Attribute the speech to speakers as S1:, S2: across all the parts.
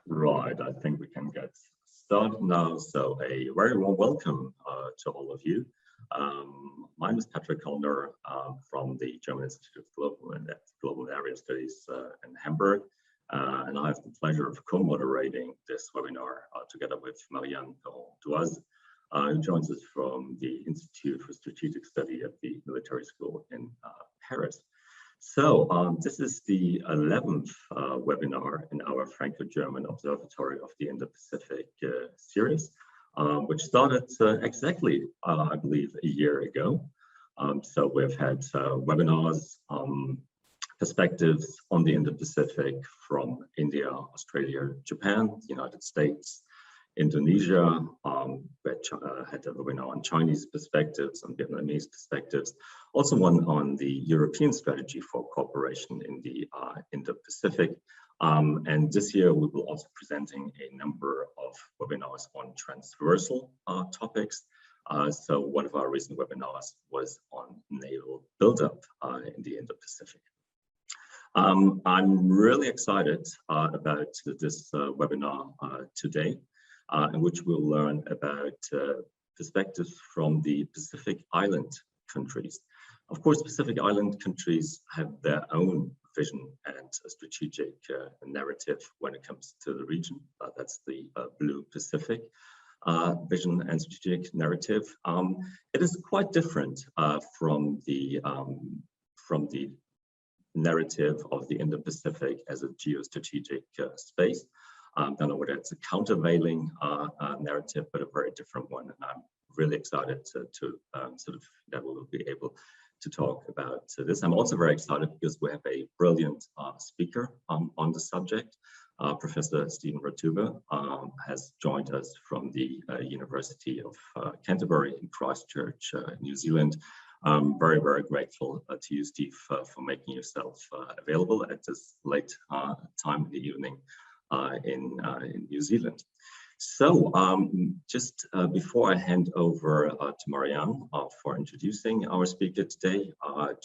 S1: Right, I think we can get started now. So a very warm welcome to all of you. My name is Patrick Kellner from the German Institute of Global Area Studies in Hamburg. And I have the pleasure of co-moderating this webinar together with Marianne Duaz, who joins us from the Institute for Strategic Study at the Military School in Paris. So this is the 11th webinar in our Franco-German Observatory of the Indo-Pacific series, which started exactly, I believe, a year ago. So we've had webinars, perspectives on the Indo-Pacific from India, Australia, Japan, the United States, Indonesia, which had a webinar on Chinese perspectives and Vietnamese perspectives. Also one on the European strategy for cooperation in the Indo-Pacific. And this year we will also be presenting a number of webinars on transversal topics. So one of our recent webinars was on naval buildup in the Indo-Pacific. I'm really excited about this webinar today, in which we'll learn about perspectives from the Pacific Island countries. Of course, Pacific Island countries have their own vision and a strategic narrative when it comes to the region. That's the Blue Pacific vision and strategic narrative. It is quite different from the narrative of the Indo-Pacific as a geostrategic space. I don't know whether it's a countervailing narrative, but a very different one. And I'm really excited to that we will be able to talk about this. I'm also very excited because we have a brilliant speaker on the subject. Professor Stephen Ratuva has joined us from the University of Canterbury in Christchurch, New Zealand. I'm very, very grateful to you, Steve, for making yourself available at this late time in the evening in New Zealand. So just before I hand over to Marianne for introducing our speaker today,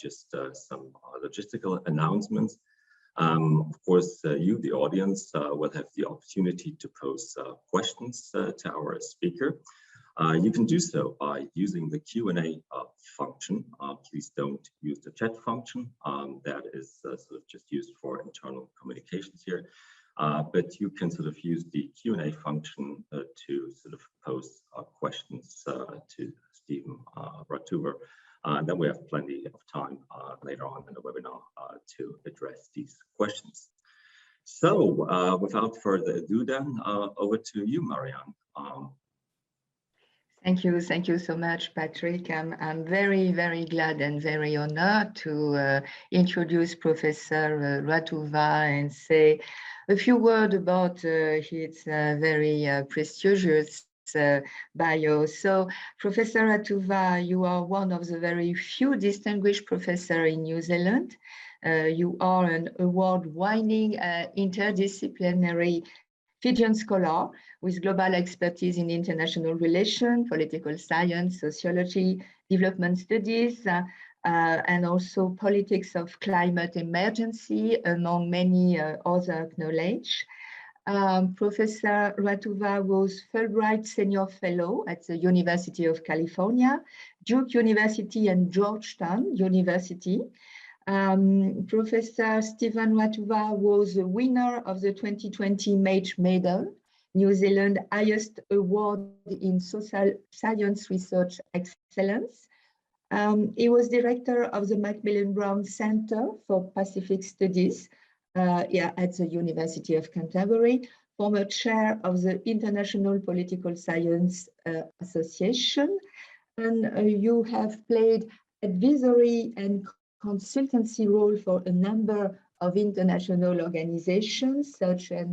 S1: just some logistical announcements. Of course, you, the audience, will have the opportunity to pose questions to our speaker. You can do so by using the Q&A function. Please don't use the chat function. That is sort of just used for internal communications here. But you can sort of use the Q&A function to sort of pose questions to Stephen Ratuva. Then we have plenty of time later on in the webinar to address these questions. So without further ado then, over to you, Marianne.
S2: Thank you so much, Patrick. I'm very, very glad and very honored to introduce Professor Ratuva and say a few words about his very prestigious bio. So, Professor Ratuva, you are one of the very few distinguished professors in New Zealand. You are an award-winning interdisciplinary Fijian scholar with global expertise in international relations, political science, sociology, development studies, and also politics of climate emergency, among many other knowledge. Professor Ratuva was Fulbright Senior Fellow at the University of California, Duke University and Georgetown University. Professor Stephen Ratuva was the winner of the 2020 Mage Medal, New Zealand's highest award in social science research excellence. He was director of the Macmillan Brown Centre for Pacific Studies at the University of Canterbury, former chair of the International Political Science Association, and you have played advisory and consultancy role for a number of international organizations such as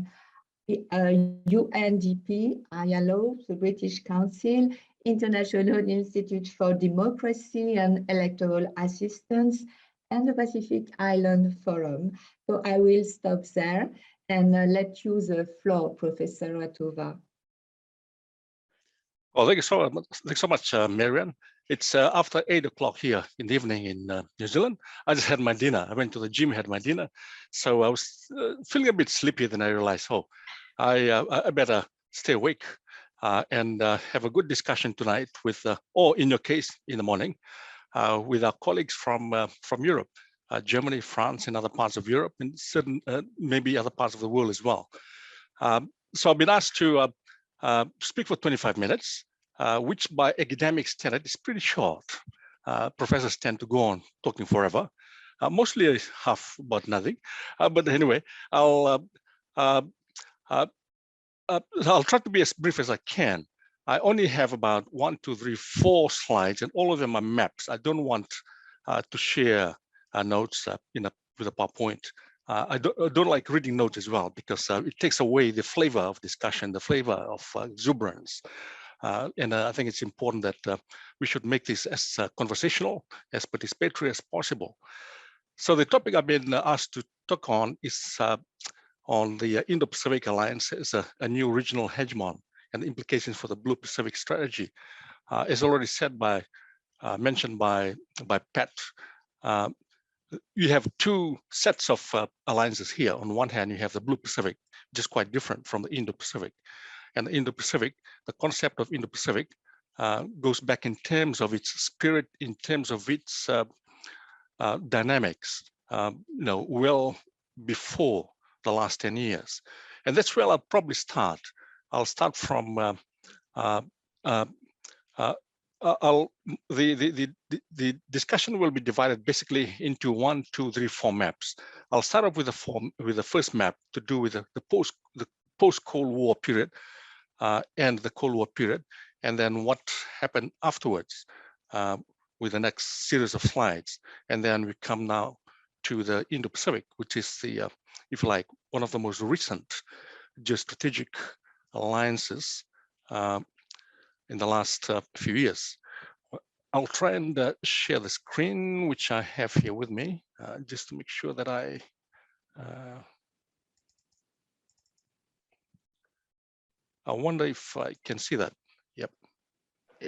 S2: UNDP, ILO, the British Council, International Institute for Democracy and Electoral Assistance, and the Pacific Island Forum. So I will stop there and let you the floor, Professor Ratuva.
S3: Well, thank you so much, Marianne. It's after 8 o'clock here in the evening in New Zealand. I just had my dinner. I went to the gym, had my dinner. So I was feeling a bit sleepy. Then I realized, oh, I better stay awake and have a good discussion tonight with, or in your case, in the morning, with our colleagues from Europe, Germany, France, and other parts of Europe, and certain maybe other parts of the world as well. So I've been asked to speak for 25 minutes, which by academic standard is pretty short. Professors tend to go on talking forever, mostly half about nothing. But anyway, I'll try to be as brief as I can. I only have about 1, 2, 3, 4 slides, and all of them are maps. I don't want to share notes with a PowerPoint. I don't like reading notes as well, because it takes away the flavor of discussion, the flavor of exuberance. And I think it's important that we should make this as conversational, as participatory as possible. So the topic I've been asked to talk on is on the Indo-Pacific Alliance as a new regional hegemon and the implications for the Blue Pacific strategy. As already said mentioned by Pat, you have 2 sets of alliances here. On one hand, you have the Blue Pacific, which is quite different from the Indo-Pacific. And the Indo-Pacific, the concept of Indo-Pacific goes back in terms of its spirit, in terms of its dynamics, well before the last 10 years. And that's where I'll probably start. I'll start from the discussion will be divided basically into 1, 2, 3, 4 maps. I'll start off with the first map to do with the post-Cold War period and the Cold War period, and then what happened afterwards with the next series of slides. And then we come now to the Indo-Pacific, which is the, if you like, one of the most recent geostrategic alliances in the last few years. I'll try and share the screen, which I have here with me, just to make sure that I wonder if I can see that. Yep.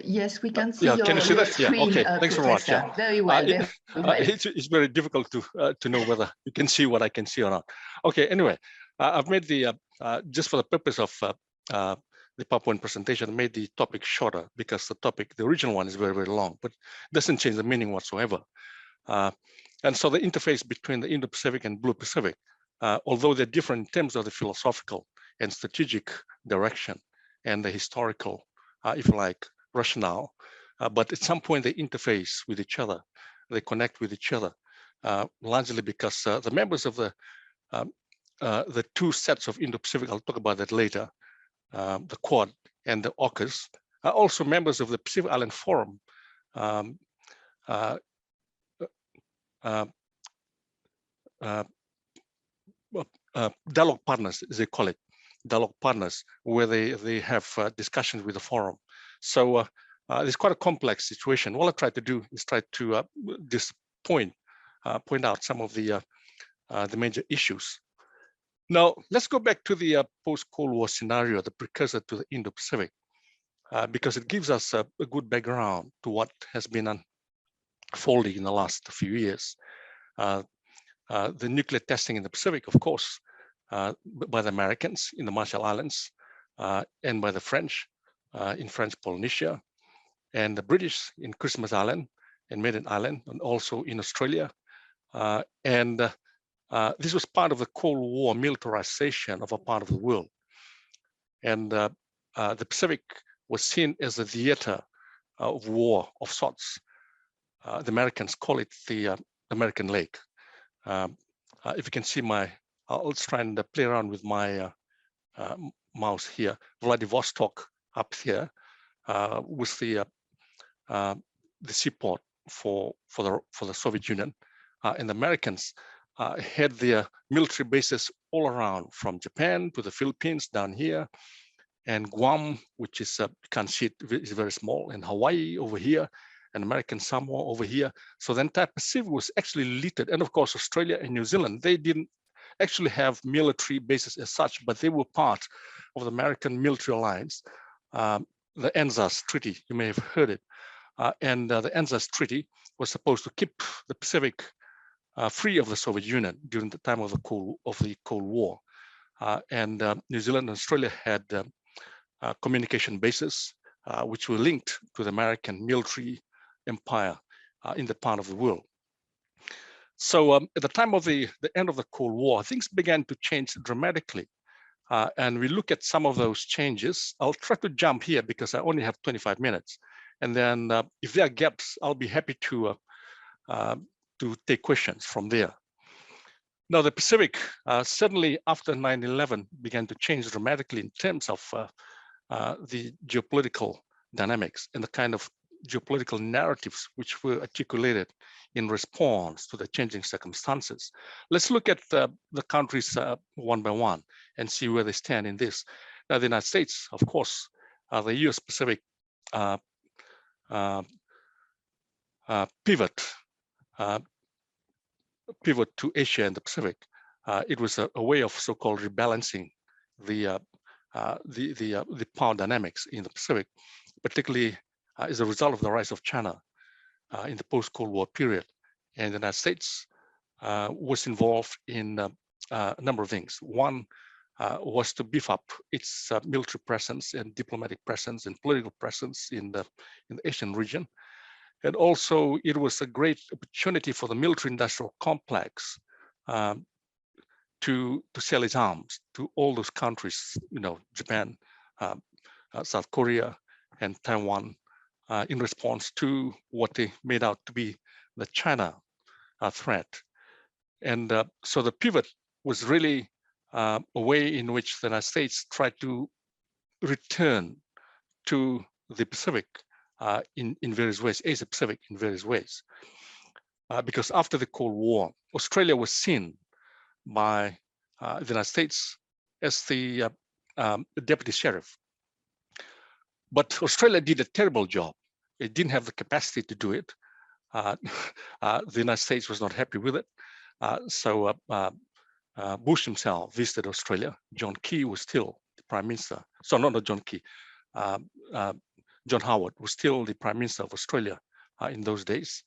S2: Yes, we can see your
S3: that?
S2: screen,
S3: yeah, okay. Thanks very much. Yeah.
S2: Very well.
S3: It's very difficult to know whether you can see what I can see or not. Okay, anyway, I've made the, just for the purpose of the PowerPoint presentation, I made the topic shorter because the original one is very, very long, but it doesn't change the meaning whatsoever. And so the interface between the Indo-Pacific and Blue Pacific, although they're different in terms of the philosophical and strategic direction and the historical, if you like, rationale, but at some point they interface with each other, they connect with each other, largely because the members of the 2 sets of Indo-Pacific, I'll talk about that later, the Quad and the AUKUS, are also members of the Pacific Island Forum, dialogue partners, as they call it, dialogue partners, where they have discussions with the forum. So it's quite a complex situation. What I try to do is try to just point out some of the major issues. Now, let's go back to the post-Cold War scenario, the precursor to the Indo-Pacific, because it gives us a good background to what has been unfolding in the last few years. The nuclear testing in the Pacific, of course, by the Americans in the Marshall Islands, and by the French in French Polynesia, and the British in Christmas Island and Maiden Island, and also in Australia. This was part of the Cold War militarization of a part of the world. And the Pacific was seen as a theater of war of sorts. The Americans call it the American Lake. If you can see let's try and play around with my mouse here. Vladivostok up here was the seaport for the Soviet Union, and the Americans had their military bases all around, from Japan to the Philippines down here, and Guam, which is you can't see it, is very small, and Hawaii over here, and American Samoa over here. So the entire Pacific was actually littered, and of course Australia and New Zealand, they didn't actually have military bases as such, but they were part of the American military alliance, the ANZUS Treaty. You may have heard it, and the ANZUS Treaty was supposed to keep the Pacific free of the Soviet Union during the time of the Cold War. and New Zealand and Australia had communication bases which were linked to the American military empire in that part of the world. So at the time of the end of the Cold War, things began to change dramatically. And we look at some of those changes. I'll try to jump here because I only have 25 minutes. And then if there are gaps, I'll be happy to take questions from there. Now, the Pacific, certainly after 9/11, began to change dramatically in terms of the geopolitical dynamics and the kind of geopolitical narratives which were articulated in response to the changing circumstances. Let's look at the countries one by one and see where they stand in this. Now, the United States, of course, the US Pacific pivot to Asia and the Pacific. It was a way of so-called rebalancing the power dynamics in the Pacific, particularly as a result of the rise of China in the post-Cold War period. And the United States was involved in a number of things. One was to beef up its military presence and diplomatic presence and political presence in the Asian region. And also, it was a great opportunity for the military-industrial complex to sell its arms to all those countries, Japan, South Korea, and Taiwan, in response to what they made out to be the China threat. And so the pivot was really a way in which the United States tried to return to the Pacific in various ways, Asia Pacific in various ways. Because after the Cold War, Australia was seen by the United States as the deputy sheriff. But Australia did a terrible job. It didn't have the capacity to do it. The United States was not happy with it. So Bush himself visited Australia. John Key was still the prime minister. So not John Key. John Howard was still the prime minister of Australia in those days.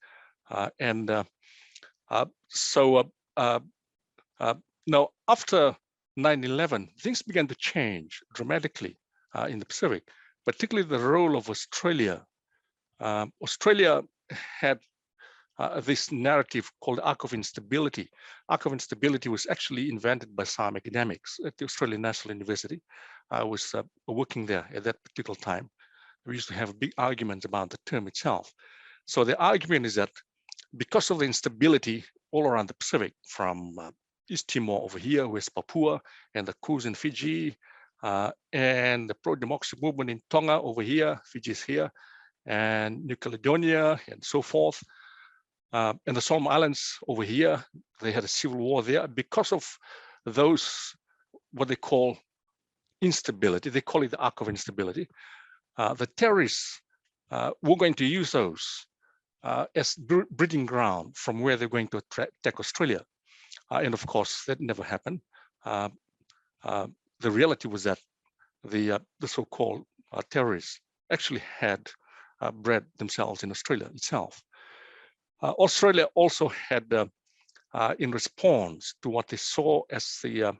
S3: Now, after 9/11, things began to change dramatically in the Pacific, particularly the role of Australia. Australia had this narrative called Arc of Instability. Arc of Instability was actually invented by some academics at the Australian National University. I was working there at that particular time. We used to have big arguments about the term itself. So the argument is that because of the instability all around the Pacific, from East Timor over here, West Papua, and the coups in Fiji, and the pro-democracy movement in Tonga over here, Fiji is here, and New Caledonia, and so forth, and the Solomon Islands over here, they had a civil war there. Because of those, what they call instability, they call it the Arc of Instability, the terrorists were going to use those as breeding ground from where they're going to attack Australia. And of course, that never happened. The reality was that the so-called terrorists actually had bred themselves in Australia itself. Australia also had, in response to what they saw as the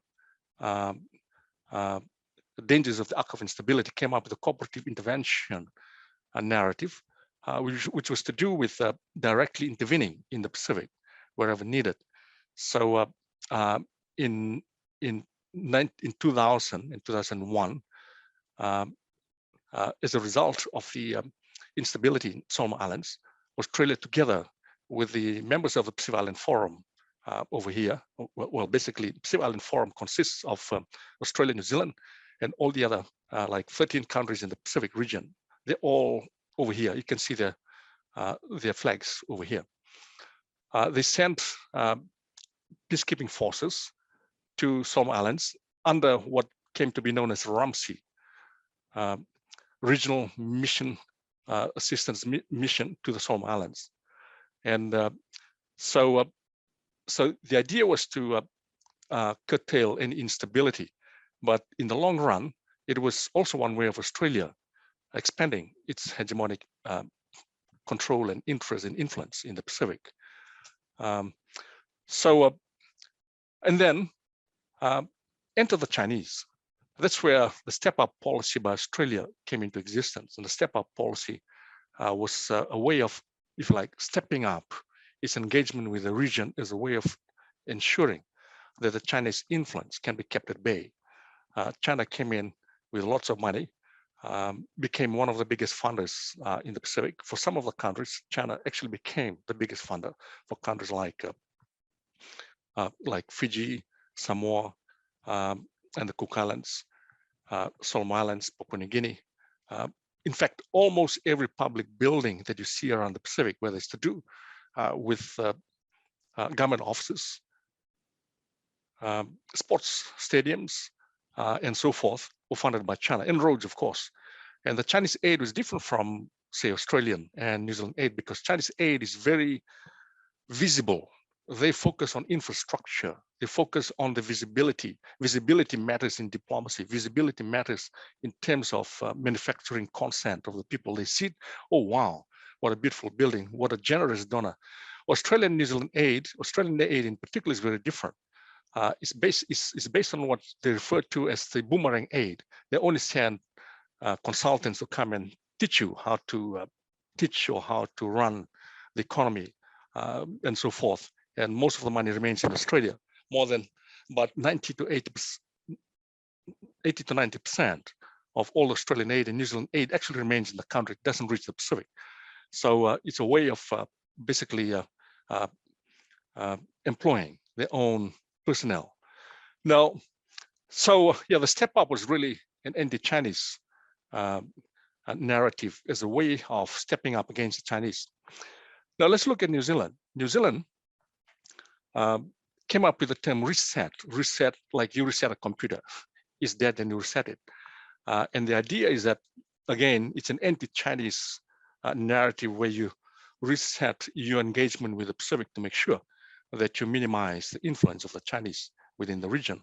S3: dangers of the Arc of Instability, came up with a cooperative intervention narrative, which was to do with directly intervening in the Pacific wherever needed. So in 2000 and 2001, as a result of the instability in Solomon Islands, Australia, together with the members of the Pacific Island Forum over here, well, basically, Pacific Island Forum consists of Australia, New Zealand, and all the other like 13 countries in the Pacific region. They're all over here. You can see their flags over here. They sent peacekeeping forces to Solomon Islands under what came to be known as RAMSI, Regional Mission Assistance Mission to the Solomon Islands. And so the idea was to curtail any instability, but in the long run, it was also one way of Australia expanding its hegemonic control and interest and influence in the Pacific. And then enter the Chinese. That's where the step-up policy by Australia came into existence. And the step-up policy was a way of, if you like, stepping up its engagement with the region as a way of ensuring that the Chinese influence can be kept at bay. China came in with lots of money, became one of the biggest funders in the Pacific. For some of the countries, China actually became the biggest funder for countries like Fiji, Samoa, and the Cook Islands, Solomon Islands, Papua New Guinea. In fact, almost every public building that you see around the Pacific, whether it's to do with government offices, sports stadiums, and so forth, were funded by China, and roads, of course. And the Chinese aid was different from, say, Australian and New Zealand aid, because Chinese aid is very visible. They focus on infrastructure. They focus on the visibility. Visibility matters in diplomacy. Visibility matters in terms of manufacturing consent of the people. They see, oh, wow, what a beautiful building, what a generous donor. Australian and New Zealand aid, Australian aid in particular, is very different. It's based on what they refer to as the boomerang aid. They only send consultants to come and teach you how to teach or how to run the economy and so forth. And most of the money remains in Australia. More than about 80 to 90% of all Australian aid and New Zealand aid actually remains in the country. It doesn't reach the Pacific. So it's a way of basically employing their own personnel. Now, so yeah, the step up was really an anti-Chinese narrative as a way of stepping up against the Chinese. Now let's look at New Zealand. New Zealand came up with the term reset. Reset, like you reset a computer. It's dead and you reset it. And the idea is that, again, it's an anti-Chinese narrative where you reset your engagement with the Pacific to make sure that you minimize the influence of the Chinese within the region.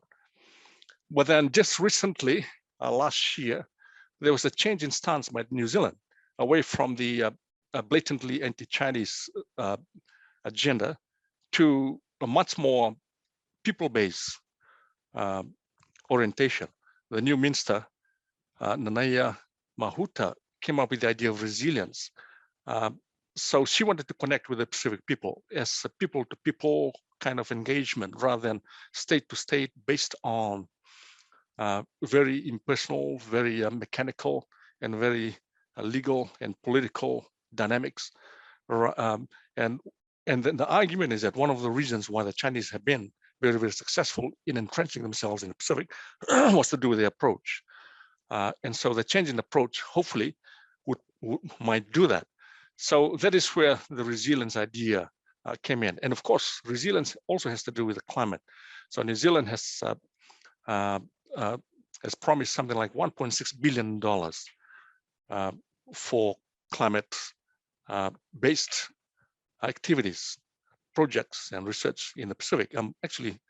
S3: But then just recently, last year, there was a change in stance by New Zealand away from the blatantly anti-Chinese agenda to a much more people-based orientation. The new minister, Nanaya Mahuta, came up with the idea of resilience. So she wanted to connect with the Pacific people as a people-to-people kind of engagement rather than state-to-state based on very impersonal, very mechanical, and very legal and political dynamics. And then the argument is that one of the reasons why the Chinese have been very, very successful in entrenching themselves in the Pacific was to do with their approach. And so the change in approach, hopefully, might do that. So that is where the resilience idea came in. And of course, resilience also has to do with the climate. So New Zealand has promised something like $1.6 billion for climate-based activities, projects, and research in the Pacific. I'm actually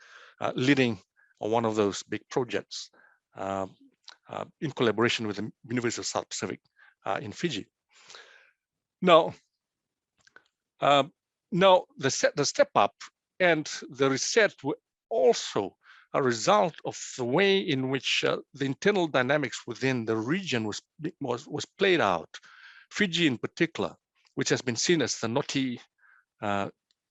S3: leading one of those big projects in collaboration with the University of South Pacific in Fiji. Now, the step up and the reset were also a result of the way in which the internal dynamics within the region was played out. Fiji in particular, which has been seen as the naughty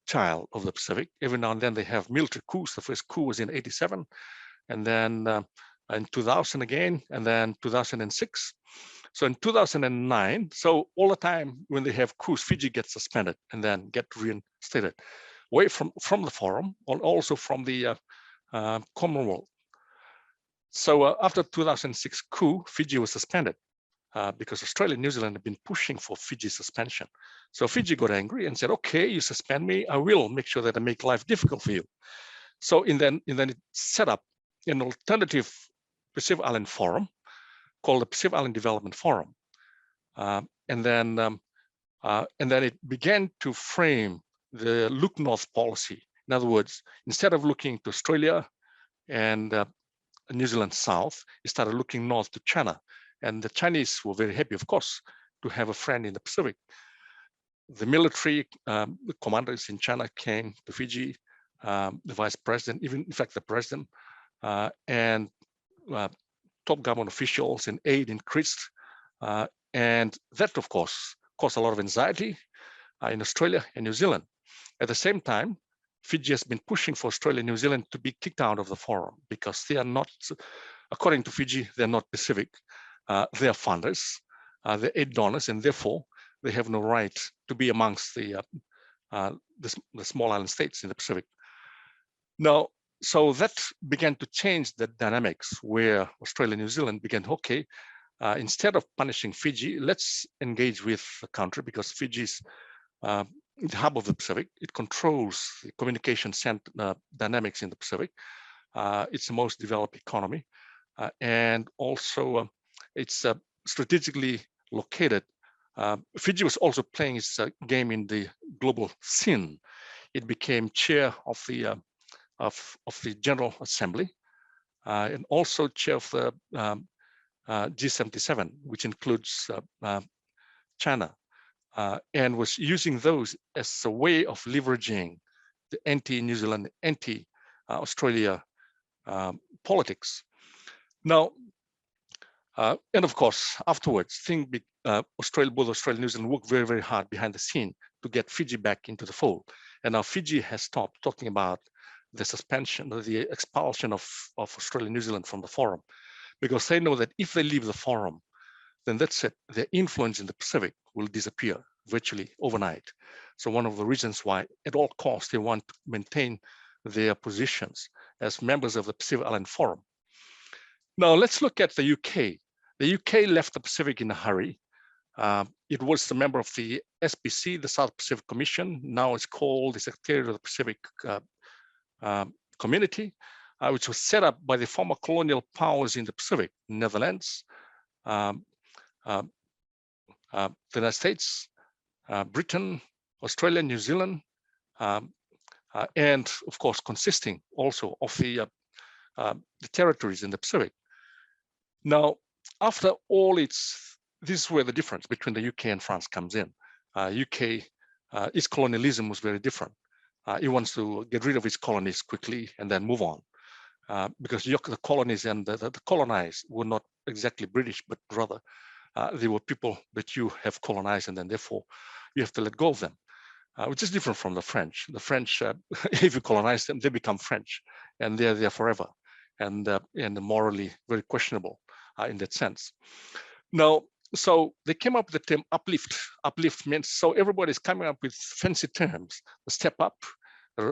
S3: child of the Pacific. Every now and then they have military coups. The first coup was in '87, and then in 2000 again, and then 2006. So in 2009, so all the time when they have coups, Fiji gets suspended and then get reinstated away from the forum, and also from the Commonwealth. So after 2006 coup, Fiji was suspended because Australia and New Zealand have been pushing for Fiji's suspension. So Fiji got angry and said, okay, you suspend me, I will make sure that I make life difficult for you. So then it set up an alternative Pacific Island Forum called the Pacific Island Development Forum. And then it began to frame the look north policy. In other words, instead of looking to Australia and New Zealand south, it started looking north to China. And the Chinese were very happy, of course, to have a friend in the Pacific. The military commanders in China came to Fiji, the vice president, even in fact the president and top government officials and aid increased. And that, of course, caused a lot of anxiety in Australia and New Zealand. At the same time, Fiji has been pushing for Australia and New Zealand to be kicked out of the forum because they are not, according to Fiji, they're not Pacific. They are funders, they're aid donors, and therefore they have no right to be amongst the small island states in the Pacific. Now, so that began to change the dynamics where Australia and New Zealand began, okay, instead of punishing Fiji, let's engage with the country because Fiji's the hub of the Pacific. It controls the communication dynamics in the Pacific. It's the most developed economy. And also it's strategically located. Fiji was also playing its game in the global scene. It became chair of the General Assembly and also chair of the G77, which includes China, and was using those as a way of leveraging the anti-New Zealand, anti-Australia politics. Now, and of course, afterwards, both Australia and New Zealand worked very, very hard behind the scene to get Fiji back into the fold. And now Fiji has stopped talking about the suspension or the expulsion of Australia and New Zealand from the forum, because they know that if they leave the forum, then that's it. Their influence in the Pacific will disappear virtually overnight. So one of the reasons why at all costs they want to maintain their positions as members of the Pacific Island Forum. Now let's look at the UK. The UK left the Pacific in a hurry. It was the member of the SPC, the South Pacific Commission. Now it's called the Secretariat of the Pacific Community, which was set up by the former colonial powers in the Pacific, Netherlands, the United States, Britain, Australia, New Zealand, and of course consisting also of the territories in the Pacific. Now, after all this is where the difference between the UK and France comes in. UK, its colonialism was very different. It wants to get rid of its colonies quickly and then move on. Because the colonies and the colonized were not exactly British, but rather they were people that you have colonized, and then therefore you have to let go of them, which is different from the French. The French, if you colonize them, they become French, and they're there forever, and morally very questionable in that sense. Now, so they came up with the term uplift. Uplift means, so everybody's coming up with fancy terms: step up,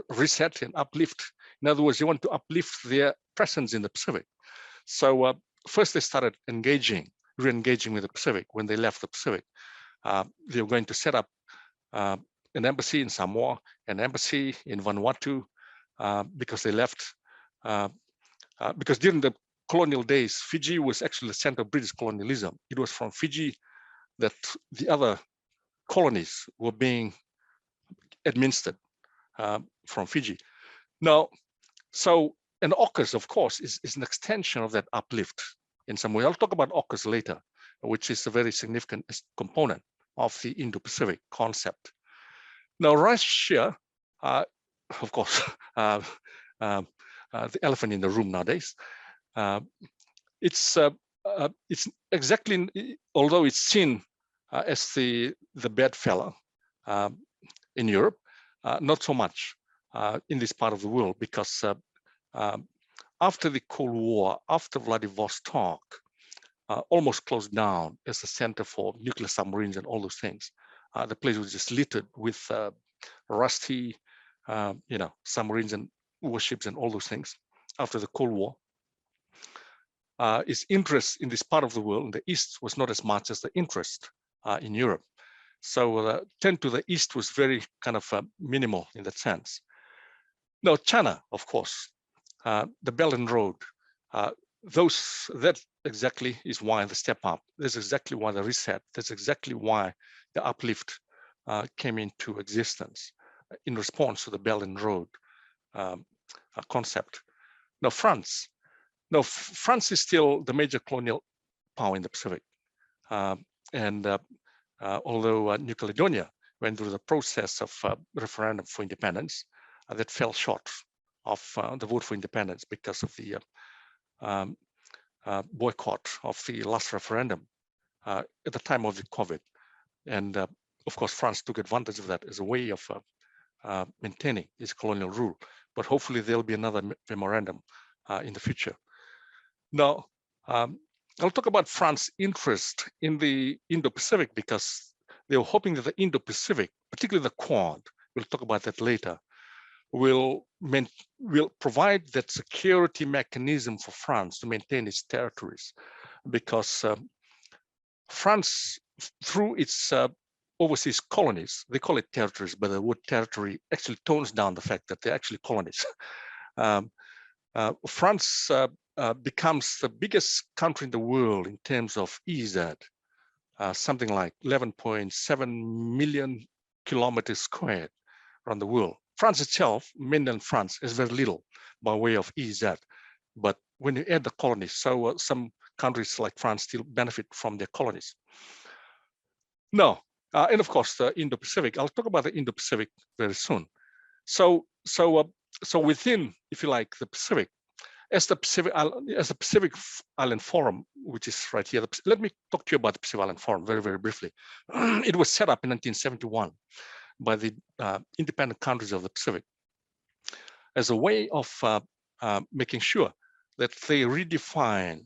S3: reset, and uplift. In other words, they want to uplift their presence in the Pacific. So first they started re-engaging with the Pacific. When they left the Pacific, they were going to set up an embassy in Samoa, an embassy in Vanuatu, because they left, because during the colonial days, Fiji was actually the center of British colonialism. It was from Fiji that the other colonies were being administered from Fiji. Now, so, and AUKUS, of course, is an extension of that uplift in some way. I'll talk about AUKUS later, which is a very significant component of the Indo-Pacific concept. Now, Russia, of course, the elephant in the room nowadays, it's exactly, although it's seen as the bad fella in Europe, not so much in this part of the world, because after the Cold War, after Vladivostok almost closed down as a center for nuclear submarines and all those things, the place was just littered with rusty, submarines and warships and all those things. After the Cold War, its interest in this part of the world, in the East, was not as much as the interest in Europe. So turn to the East was very kind of minimal in that sense. Now, China, of course, the Belt and Road, that exactly is why the step up. That's exactly why the reset. That's exactly why the uplift came into existence in response to the Belt and Road concept. Now, France is still the major colonial power in the Pacific. Although New Caledonia went through the process of referendum for independence, that fell short of the vote for independence because of the boycott of the last referendum at the time of the COVID. And of course, France took advantage of that as a way of maintaining its colonial rule. But hopefully there'll be another memorandum in the future. Now, I'll talk about France's interest in the Indo-Pacific because they were hoping that the Indo-Pacific, particularly the Quad, we'll talk about that later, will provide that security mechanism for France to maintain its territories, because France, through its overseas colonies, they call it territories, but the word territory actually tones down the fact that they're actually colonies. France becomes the biggest country in the world in terms of EZ, something like 11.7 million kilometers squared around the world. France itself, mainland France, is very little by way of EZ. But when you add the colonies, so some countries like France still benefit from their colonies. No, and of course, the Indo-Pacific, I'll talk about the Indo-Pacific very soon. So within, if you like, the Pacific, as the Pacific Island Forum, which is right here, let me talk to you about the Pacific Island Forum very, very briefly. It was set up in 1971 by the independent countries of the Pacific as a way of making sure that they redefine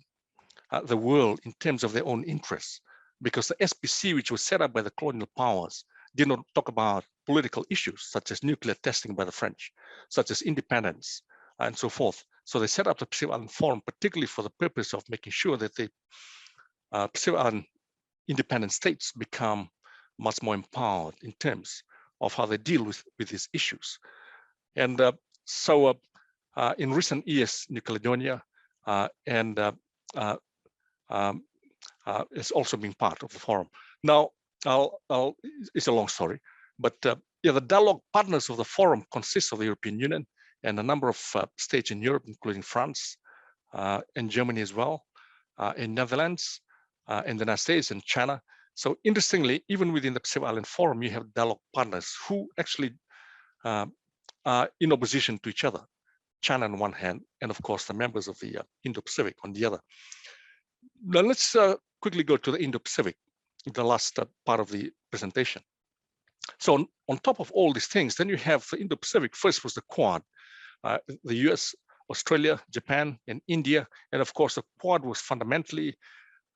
S3: the world in terms of their own interests. Because the SPC, which was set up by the colonial powers, did not talk about political issues such as nuclear testing by the French, such as independence, and so forth. So they set up the Pacific Island Forum particularly for the purpose of making sure that the Pacific Island independent states become much more empowered in terms of how they deal with these issues. And so in recent years, New Caledonia it's also been part of the forum. Now, it's a long story, but yeah, the dialogue partners of the forum consist of the European Union and a number of states in Europe, including France and Germany as well, in Netherlands, in the United States and China. So interestingly, even within the Pacific Island Forum, you have dialogue partners who actually are in opposition to each other. China on one hand, and of course the members of the Indo-Pacific on the other. Now let's quickly go to the Indo-Pacific, the last part of the presentation. So on top of all these things, then you have the Indo-Pacific. First was the Quad, the US, Australia, Japan, and India. And of course, the Quad was fundamentally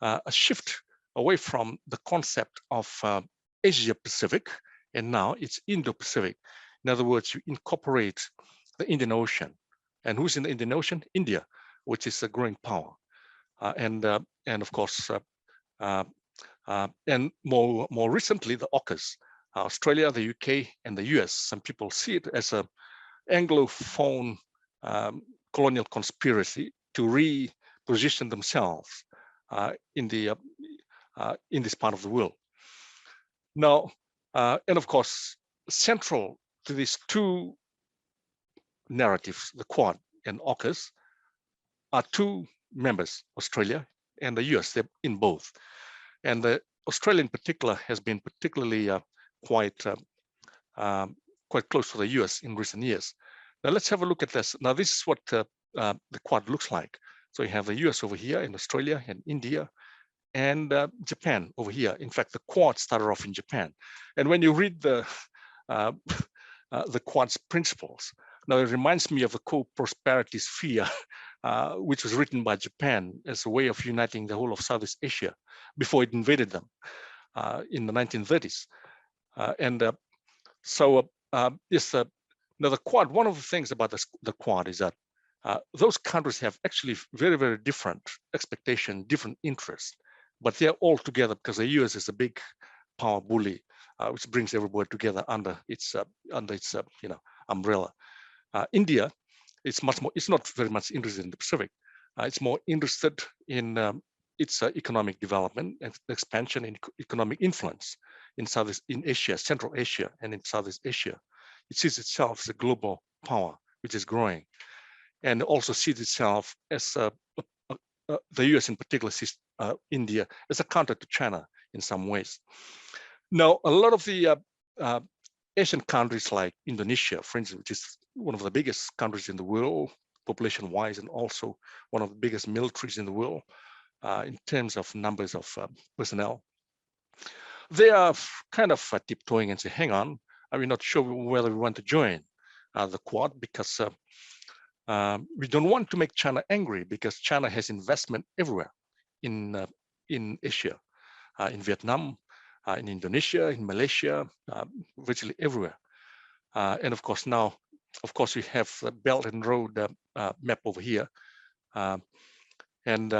S3: a shift away from the concept of Asia-Pacific, and now it's Indo-Pacific. In other words, you incorporate the Indian Ocean. And who's in the Indian Ocean? India, which is a growing power. And of course, and more recently, the AUKUS, Australia, the UK, and the US. Some people see it as an Anglophone colonial conspiracy to reposition themselves in this part of the world. Now, and of course, central to these two narratives, the Quad and AUKUS, are two members, Australia and the US. They're in both. And the Australia in particular has been particularly quite close to the US in recent years. Now let's have a look at this. Now this is what the Quad looks like. So you have the US over here, and Australia and India, and Japan over here. In fact, the Quad started off in Japan. And when you read the Quad's principles, now it reminds me of the co-prosperity sphere, which was written by Japan as a way of uniting the whole of Southeast Asia before it invaded them in the 1930s. Now the Quad, one of the things about the Quad is that those countries have actually very, very different expectations, different interests, but they're all together because the US is a big power bully, which brings everybody together under its umbrella. India, it's not very much interested in the Pacific. It's more interested in its economic development and expansion in economic influence in Asia, Central Asia, and in Southeast Asia. It sees itself as a global power, which is growing, and also sees itself as the US in particular sees India as a counter to China in some ways. Now, a lot of the Asian countries like Indonesia, for instance, which is one of the biggest countries in the world, population-wise, and also one of the biggest militaries in the world in terms of numbers of personnel. They are kind of tiptoeing and say, hang on, we're not sure whether we want to join the Quad because we don't want to make China angry, because China has investment everywhere in Asia, in Vietnam, in Indonesia, in Malaysia, virtually everywhere. And of course now, we have the Belt and Road map over here. And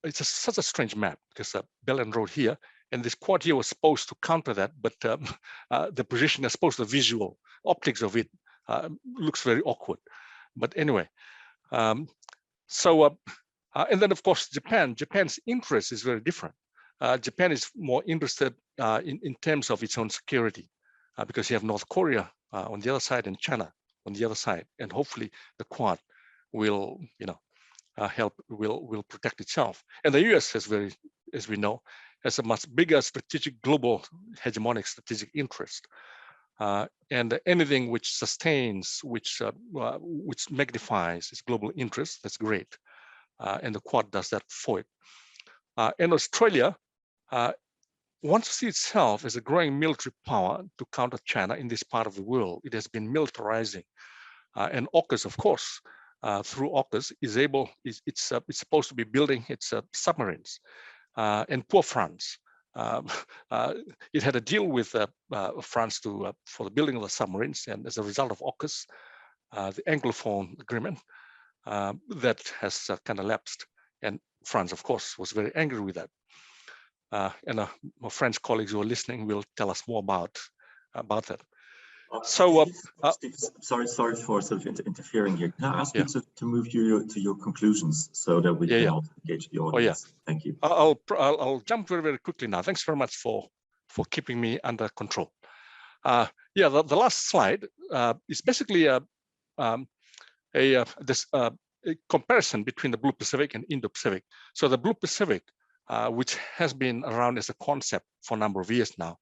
S3: it's such a strange map, because Belt and Road here, and this Quad here was supposed to counter that, but the position, I suppose the visual optics of it looks very awkward. But anyway, and then of course Japan's interest is very different. Japan is more interested in terms of its own security, because you have North Korea on the other side and China on the other side, and hopefully the Quad will, will protect itself. And the US has as we know, has a much bigger strategic, global, hegemonic strategic interest. And anything which sustains, which magnifies its global interest, that's great. And the Quad does that for it. And Australia wants to see itself as a growing military power to counter China in this part of the world. It has been militarizing. And AUKUS, of course, through AUKUS, it's supposed to be building its submarines. And poor France. It had a deal with France for the building of the submarines, and as a result of AUKUS, the Anglophone agreement, that has kind of lapsed. And France, of course, was very angry with that. And my French colleagues who are listening will tell us more about that. So,
S1: Steve, sorry for sort of interfering here. Can I ask you to move to your conclusions so that we can also engage the audience? Thank you.
S3: I'll jump very, very quickly now. Thanks very much for keeping me under control. The last slide is basically a comparison between the Blue Pacific and Indo-Pacific. So the Blue Pacific, which has been around as a concept for a number of years now,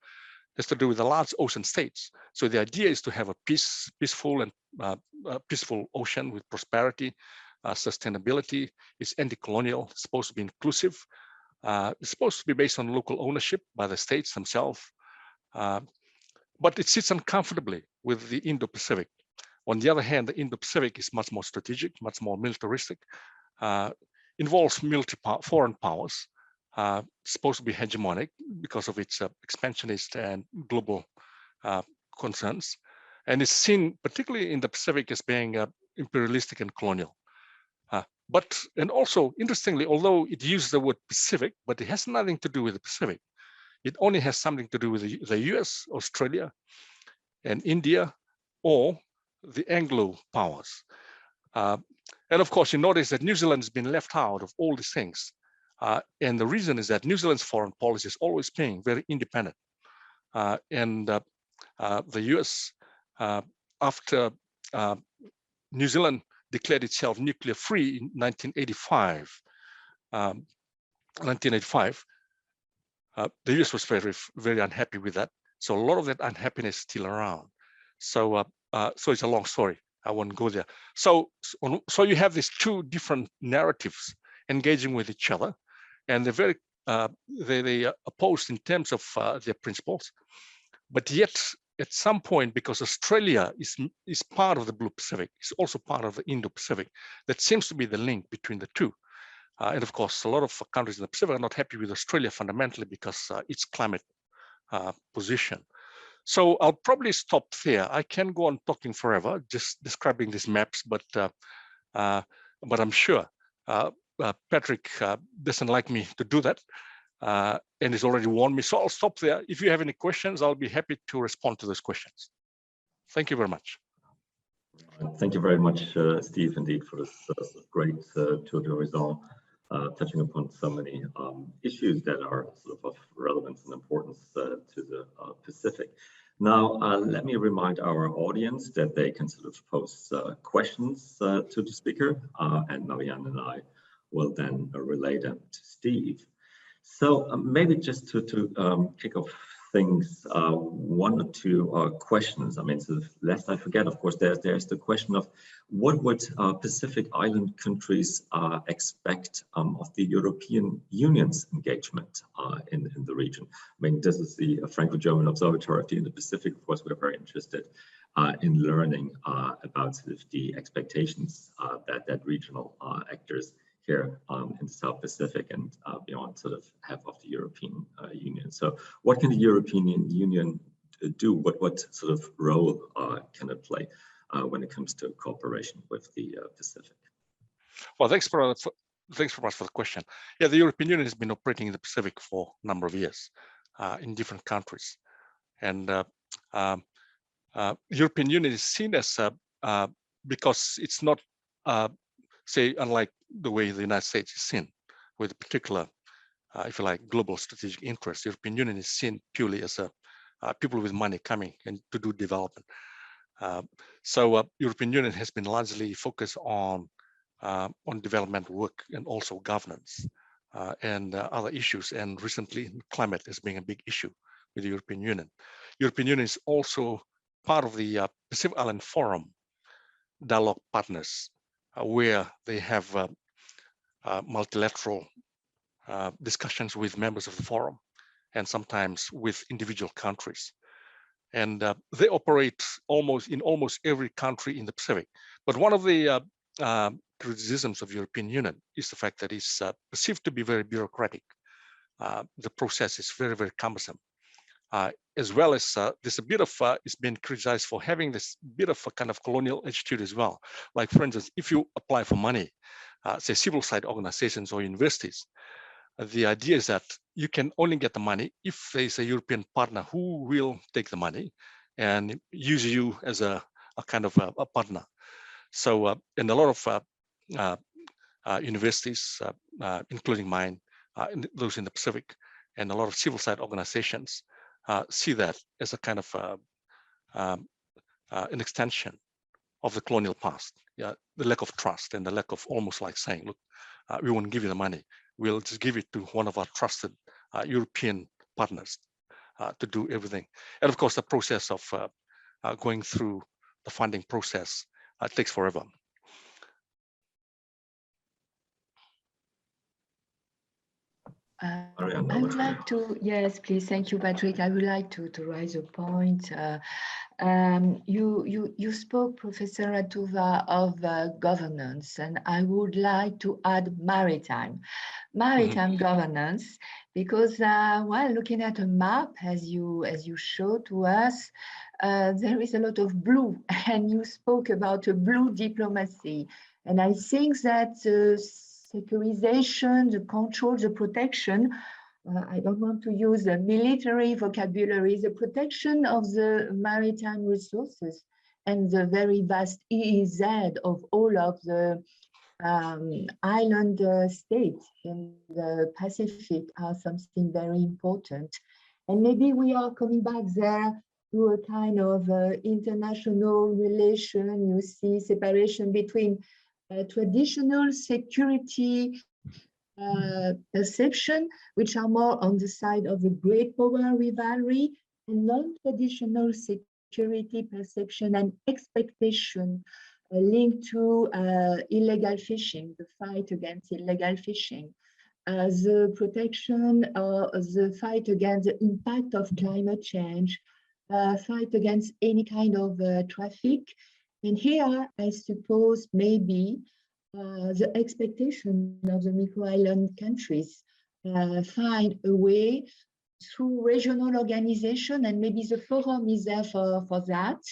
S3: has to do with the large ocean states. So the idea is to have a peaceful ocean with prosperity, sustainability. It's anti-colonial, it's supposed to be inclusive. It's supposed to be based on local ownership by the states themselves. But it sits uncomfortably with the Indo-Pacific. On the other hand, the Indo-Pacific is much more strategic, much more militaristic, involves foreign powers, supposed to be hegemonic because of its expansionist and global concerns, and is seen particularly in the Pacific as being imperialistic and colonial. And also, interestingly, although it uses the word Pacific, but it has nothing to do with the Pacific. It only has something to do with the US, Australia, and India, or the Anglo powers. And of course, you notice that New Zealand has been left out of all these things. And the reason is that New Zealand's foreign policy is always being very independent. And the US, after New Zealand declared itself nuclear free in 1985, the US was very, very unhappy with that. So a lot of that unhappiness is still around. So, so it's a long story. I won't go there. So you have these two different narratives engaging with each other, and they're very they are opposed in terms of their principles. But yet, at some point, because Australia is part of the Blue Pacific, it's also part of the Indo-Pacific. That seems to be the link between the two. And of course, a lot of countries in the Pacific are not happy with Australia fundamentally because its climate position. So I'll probably stop there. I can go on talking forever, just describing these maps, but I'm sure Patrick doesn't like me to do that, and he's already warned me. So I'll stop there. If you have any questions, I'll be happy to respond to those questions. Thank you very much.
S1: Thank you very much, Steve, indeed, for this great tour d'horizon, touching upon so many issues that are sort of relevance and importance to the Pacific. Now, let me remind our audience that they can sort of pose questions to the speaker, and Marianne and I will then relay them to Steve. So maybe just to kick off things, one or two questions. I mean, sort of lest I forget, of course, there's the question of what would Pacific Island countries expect of the European Union's engagement in the region. I mean, this is the Franco-German Observatory of the Indo-Pacific. Of course, we're very interested in learning about sort of the expectations that regional actors here in the South Pacific and beyond sort of have of the European Union. So what can the European Union do? What sort of role can it play when it comes to cooperation with the Pacific?
S3: Well, thanks very much for the question. Yeah, the European Union has been operating in the Pacific for a number of years in different countries. And European Union is seen as, because it's not, say, unlike the way the United States is seen, with a particular, if you like, global strategic interest. The European Union is seen purely as people with money coming and to do development. So European Union has been largely focused on development work and also governance and other issues. And recently, climate has been a big issue with the European Union. European Union is also part of the Pacific Island Forum dialogue partners, where they have multilateral discussions with members of the forum and sometimes with individual countries. And they operate in almost every country in the Pacific. But one of the criticisms of the European Union is the fact that it's perceived to be very bureaucratic. The process is very, very cumbersome. As well as there's a bit of, it's been criticized for having this bit of a kind of colonial attitude as well. Like, for instance, if you apply for money, say civil society organizations or universities, the idea is that you can only get the money if there's a European partner who will take the money and use you as a kind of a partner. So, in a lot of universities, including mine, those in the Pacific, and a lot of civil society organizations, see that as a kind of an extension of the colonial past. Yeah, the lack of trust and the lack of almost like saying, look, we won't give you the money. We'll just give it to one of our trusted European partners to do everything. And of course, the process of going through the funding process takes forever.
S2: I would like to, yes, please, thank you, Patrick. I would like to raise a point. You spoke, Professor Ratuva, of governance, and I would like to add maritime governance, because while looking at a map, as you showed to us, there is a lot of blue, and you spoke about a blue diplomacy, and I think that securization, the control, the protection, I don't want to use a military vocabulary, the protection of the maritime resources and the very vast EEZ of all of the island states in the Pacific are something very important. And maybe we are coming back there to a kind of international relation. You see separation between traditional security perception, which are more on the side of the great power rivalry, and non-traditional security perception and expectation linked to illegal fishing, the fight against illegal fishing, the protection, the fight against the impact of climate change, fight against any kind of traffic. And here, I suppose maybe the expectation of the micro-island countries find a way through regional organization, and maybe the forum is there for that,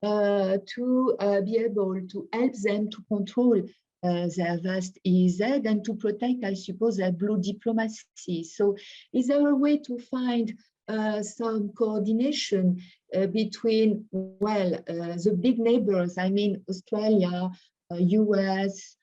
S2: to be able to help them to control their vast EEZ and to protect, I suppose, their blue diplomacy. So is there a way to find some coordination between, well, the big neighbors, I mean, Australia, US,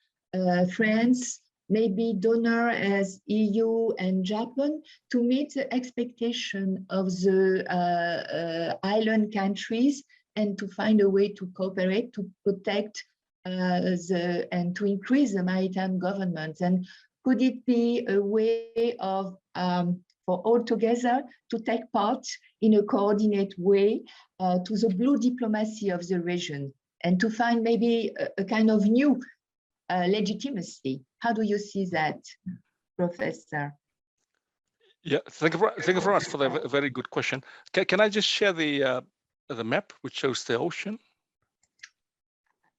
S2: France, maybe donor as EU and Japan, to meet the expectation of the island countries and to find a way to cooperate, to protect and to increase the maritime governance? And could it be a way of, for all together to take part in a coordinate way to the blue diplomacy of the region and to find maybe a kind of new legitimacy. How do you see that, Professor?
S3: Yeah, thank you very much for the very good question. Can I just share the map which shows the ocean?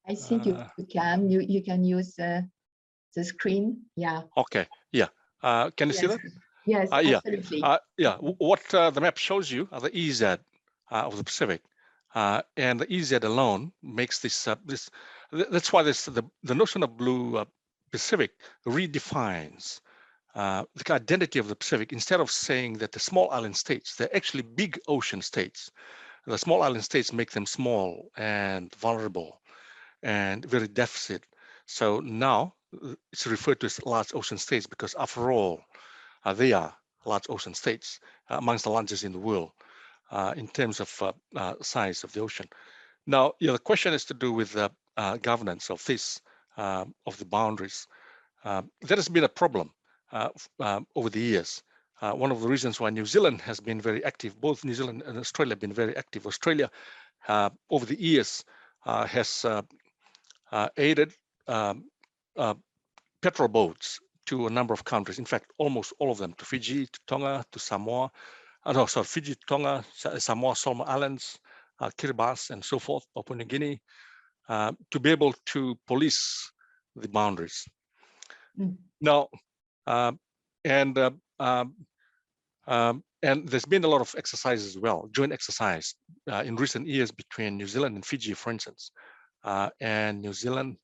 S2: I think you can. You can use the screen. Yeah.
S3: Okay. Yeah. Can you see that?
S2: Yes, absolutely.
S3: Yeah. What the map shows you are the EZ of the Pacific, and the EZ alone makes this. That's why the notion of blue Pacific redefines the identity of the Pacific. Instead of saying that the small island states, they're actually big ocean states. The small island states make them small and vulnerable and very deficit. So now it's referred to as large ocean states because after all, they are large ocean states, amongst the largest in the world in terms of size of the ocean. Now, the question is to do with the governance of this, of the boundaries. There has been a problem over the years. One of the reasons why New Zealand has been very active, both New Zealand and Australia have been very active. Australia, over the years, has aided petrol boats to a number of countries. In fact, almost all of them, to Fiji, to Tonga, to Samoa. Fiji, Tonga, Samoa, Solomon Islands, Kiribati, and so forth, Papua New Guinea, to be able to police the boundaries. Now, and there's been a lot of exercise as well, joint exercise in recent years between New Zealand and Fiji, for instance, and New Zealand,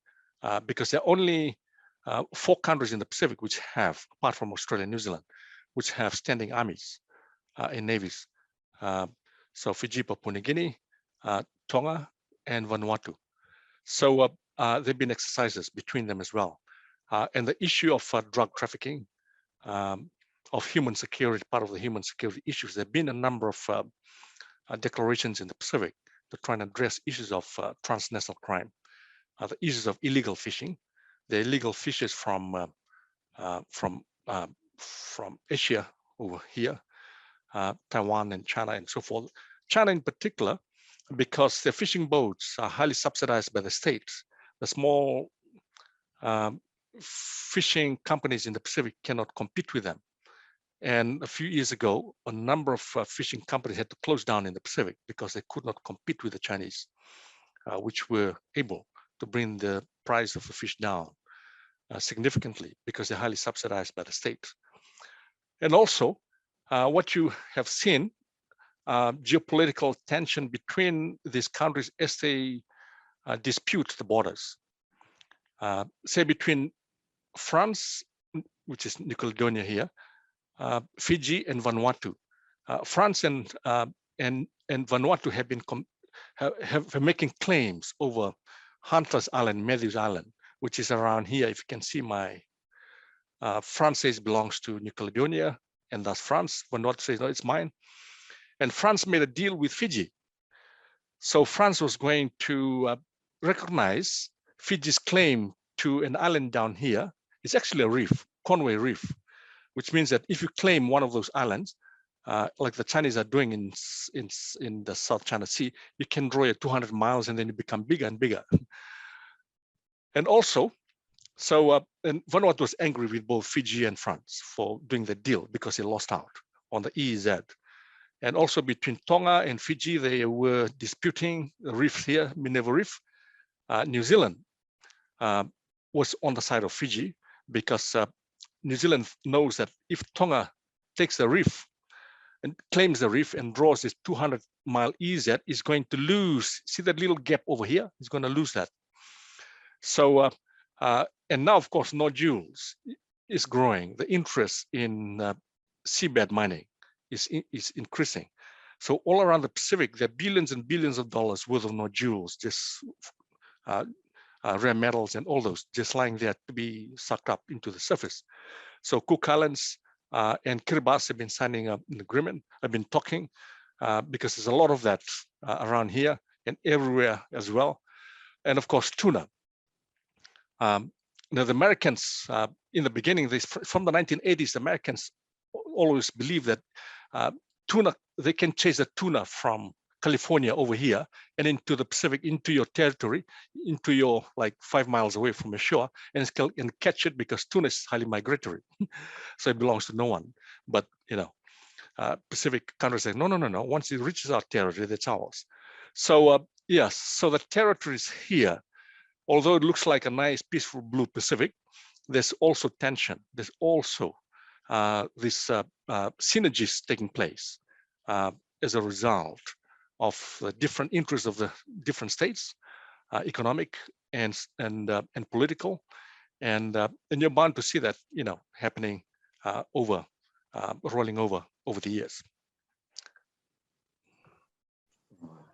S3: because there are only 4 countries in the Pacific which have, apart from Australia and New Zealand, which have standing armies and navies. So Fiji, Papua New Guinea, Tonga, and Vanuatu. So there have been exercises between them as well. And the issue of drug trafficking, of human security, part of the human security issues, there have been a number of declarations in the Pacific to try and address issues of transnational crime, the issues of illegal fishing, the illegal fishes from Asia over here, Taiwan and China and so forth. China in particular, because their fishing boats are highly subsidized by the states. The small fishing companies in the Pacific cannot compete with them. And a few years ago, a number of fishing companies had to close down in the Pacific because they could not compete with the Chinese, which were able to bring the price of the fish down significantly because they're highly subsidized by the state. And also, what you have seen, geopolitical tension between these countries as they dispute the borders. Say between France, which is New Caledonia here, Fiji and Vanuatu. France and Vanuatu have been making claims over Hunter's Island, Matthews Island, which is around here. If you can see my, France says belongs to New Caledonia, and thus France. Vanuatu says, no, it's mine. And France made a deal with Fiji. So France was going to recognize Fiji's claim to an island down here. It's actually a reef, Conway Reef, which means that if you claim one of those islands, like the Chinese are doing in the South China Sea, you can draw it 200 miles and then you become bigger and bigger. And also, so and Vanuatu was angry with both Fiji and France for doing the deal because they lost out on the EEZ. And also between Tonga and Fiji, they were disputing the reefs here, Minerva Reef. New Zealand was on the side of Fiji because New Zealand knows that if Tonga takes the reef and claims the reef and draws this 200-mile EZ, is going to lose, see that little gap over here? It's going to lose that. So, and now, of course, nodules is growing. The interest in seabed mining is increasing. So all around the Pacific, there are billions and billions of dollars worth of nodules, just rare metals and all those just lying there to be sucked up into the surface. So Cook Islands and Kiribati have been signing an agreement. I've been talking because there's a lot of that around here and everywhere as well. And of course, tuna. Now the Americans, in the beginning, from the 1980s, the Americans always believe that tuna, they can chase the tuna from California over here and into the Pacific, into your territory, into your like 5 miles away from the shore, and catch it, because tuna is highly migratory. So it belongs to no one. But, you know, Pacific countries say, no, no, no, no. Once it reaches our territory, that's ours. So yes, so the territory is here. Although it looks like a nice, peaceful blue Pacific, there's also tension. There's also this synergies taking place as a result of the different interests of the different states, economic and political, and you're bound to see that, you know, happening rolling over the years.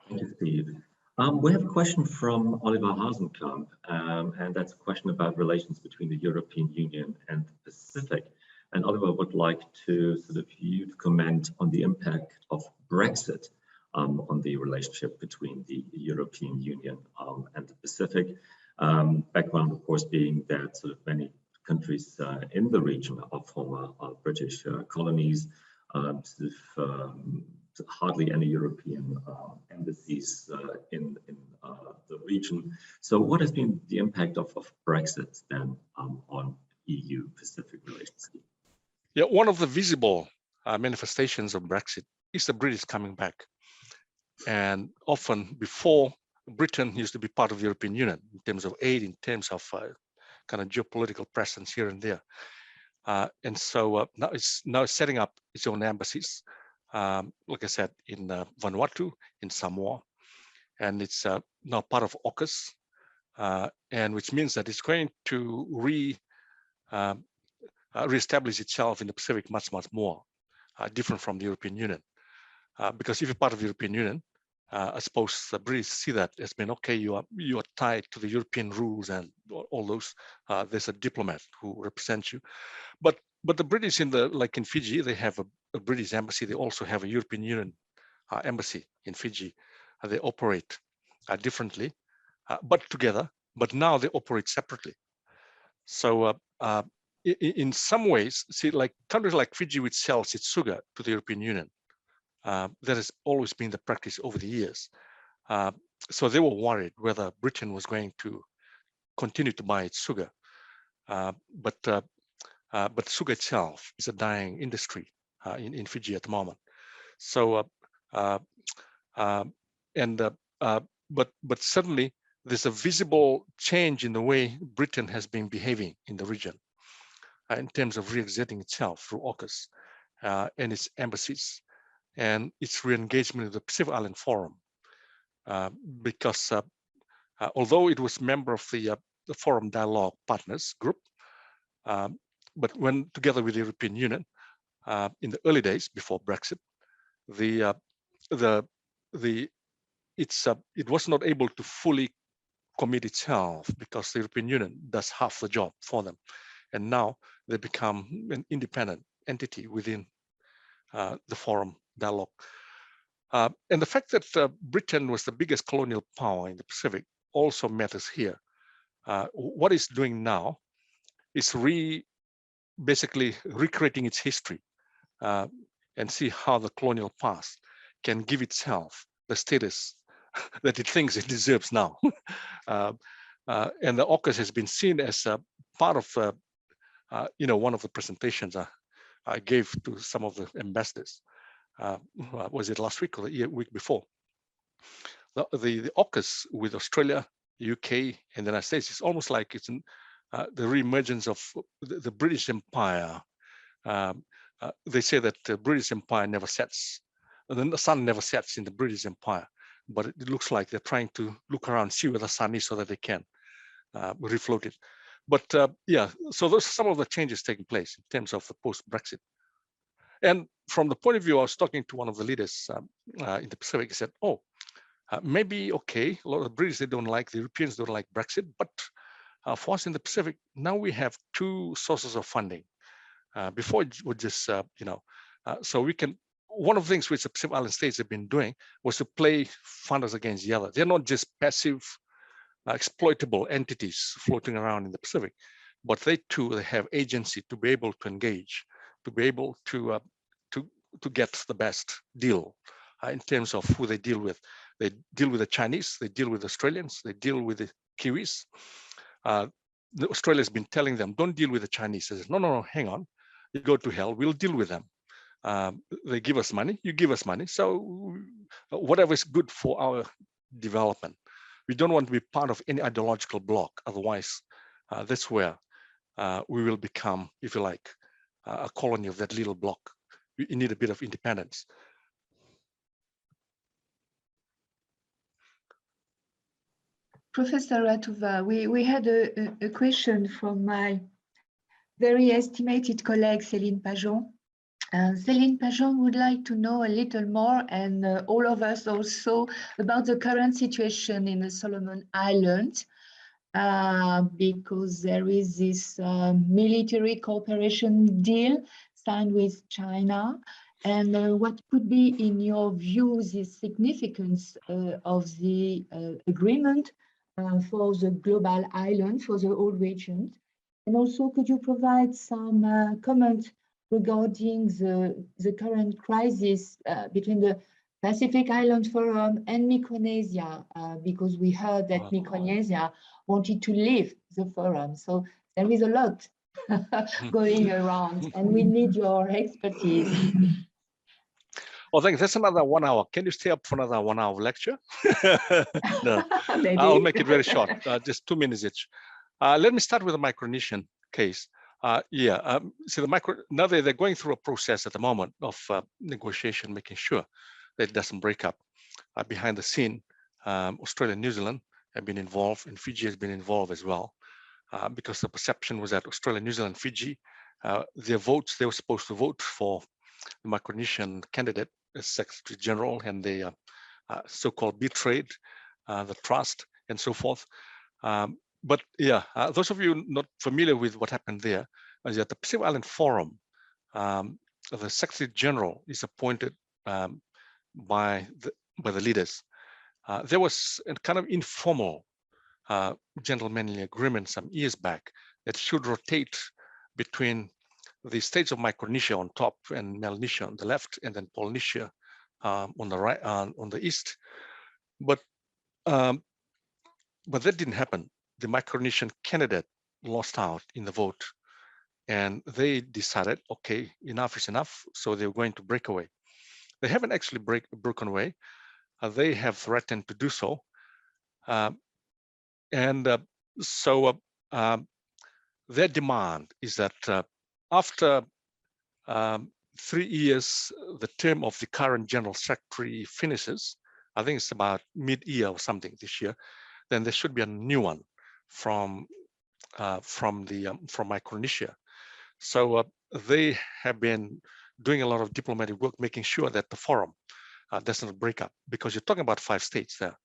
S1: Thank you, Steve. We have a question from Oliver Hasenkamp, and that's a question about relations between the European Union and the Pacific. And Oliver would like to sort of you to comment on the impact of Brexit on the relationship between the European Union and the Pacific. Background, of course, being that sort of many countries in the region are former British colonies, hardly any European embassies in the region. So what has been the impact of Brexit then on EU-Pacific relations?
S3: Yeah, one of the visible manifestations of Brexit is the British coming back. And often before, Britain used to be part of the European Union in terms of aid, in terms of kind of geopolitical presence here and there. And so now it's setting up its own embassies, like I said, in Vanuatu, in Samoa, and it's now part of AUKUS, and which means that it's going to reestablish itself in the Pacific much more, different from the European Union. Because if you're part of the European Union, I suppose the British see that as being okay. You are tied to the European rules and all those. There's a diplomat who represents you, but the British like in Fiji, they have a British embassy. They also have a European Union embassy in Fiji. They operate differently, but together. But now they operate separately. So in some ways, see, like countries like Fiji, which sells its sugar to the European Union. That has always been the practice over the years. So they were worried whether Britain was going to continue to buy its sugar. But sugar itself is a dying industry in Fiji at the moment. So, but suddenly there's a visible change in the way Britain has been behaving in the region in terms of re-exerting itself through AUKUS and its embassies, and its re-engagement with the Pacific Island Forum, because although it was a member of the Forum Dialogue Partners Group, but when together with the European Union in the early days before Brexit, it was not able to fully commit itself because the European Union does half the job for them, and now they become an independent entity within the Forum Dialogue. And the fact that Britain was the biggest colonial power in the Pacific also matters here. What it's doing now is basically recreating its history and see how the colonial past can give itself the status that it thinks it deserves now. And the AUKUS has been seen as a part of, one of the presentations I gave to some of the ambassadors. Was it last week or the week before? The AUKUS with Australia, UK, and the United States is almost like it's the re-emergence of the British Empire. They say that the British Empire never sets, and then the sun never sets in the British Empire, but it looks like they're trying to look around, see where the sun is so that they can refloat it. But yeah, so those are some of the changes taking place in terms of the post-Brexit. And from the point of view, I was talking to one of the leaders in the Pacific. He said, oh, maybe, okay, a lot of the British, they don't like, the Europeans don't like Brexit, but for us in the Pacific, now we have two sources of funding. Before it would just, so we can, one of the things which the Pacific Island states have been doing was to play funders against the other. They're not just passive, exploitable entities floating around in the Pacific, but they too, they have agency to be able to engage to be able to get the best deal in terms of who they deal with. They deal with the Chinese, they deal with Australians, they deal with the Kiwis. Australia's been telling them, don't deal with the Chinese. They say, no, hang on, you go to hell, we'll deal with them. They give us money, you give us money. So whatever is good for our development. We don't want to be part of any ideological bloc. Otherwise, that's where we will become, if you like, a colony of that little bloc. You need a bit of independence.
S2: Professor Ratuva, we had a question from my very estimated colleague, Céline Pajon. Céline Pajon would like to know a little more, and all of us also, about the current situation in the Solomon Islands, because there is this military cooperation deal signed with China. And what could be, in your view, the significance of the agreement for the global island, for the whole region? And also, could you provide some comment regarding the current crisis between the Pacific Island Forum and Micronesia, because we heard that Micronesia wanted to leave the forum. So there is a lot going around, and we need your expertise.
S3: Well, thanks. That's another 1 hour. Can you stay up for another 1 hour lecture? No, I'll make it very short, just 2 minutes each. Let me start with the Micronesian case. So now they're going through a process at the moment of negotiation, making sure that it doesn't break up. Behind the scene, Australia and New Zealand have been involved, and Fiji has been involved as well, because the perception was that Australia, New Zealand, Fiji, their votes, they were supposed to vote for the Micronesian candidate as Secretary General, and they so-called betrayed the trust and so forth. But yeah, those of you not familiar with what happened there, is that the Pacific Island Forum, the Secretary General is appointed by the leaders. There was a kind of informal gentlemanly agreement some years back that should rotate between the states of Micronesia on top and Melanesia on the left, and then Polynesia on the right, on the east. But that didn't happen. The Micronesian candidate lost out in the vote, and they decided, okay, enough is enough. So they're going to break away. They haven't actually broken away. They have threatened to do so. So their demand is that after 3 years, the term of the current General Secretary finishes, I think it's about mid-year or something this year, then there should be a new one from Micronesia. So they have been doing a lot of diplomatic work, making sure that the forum doesn't break up, because you're talking about 5 states there.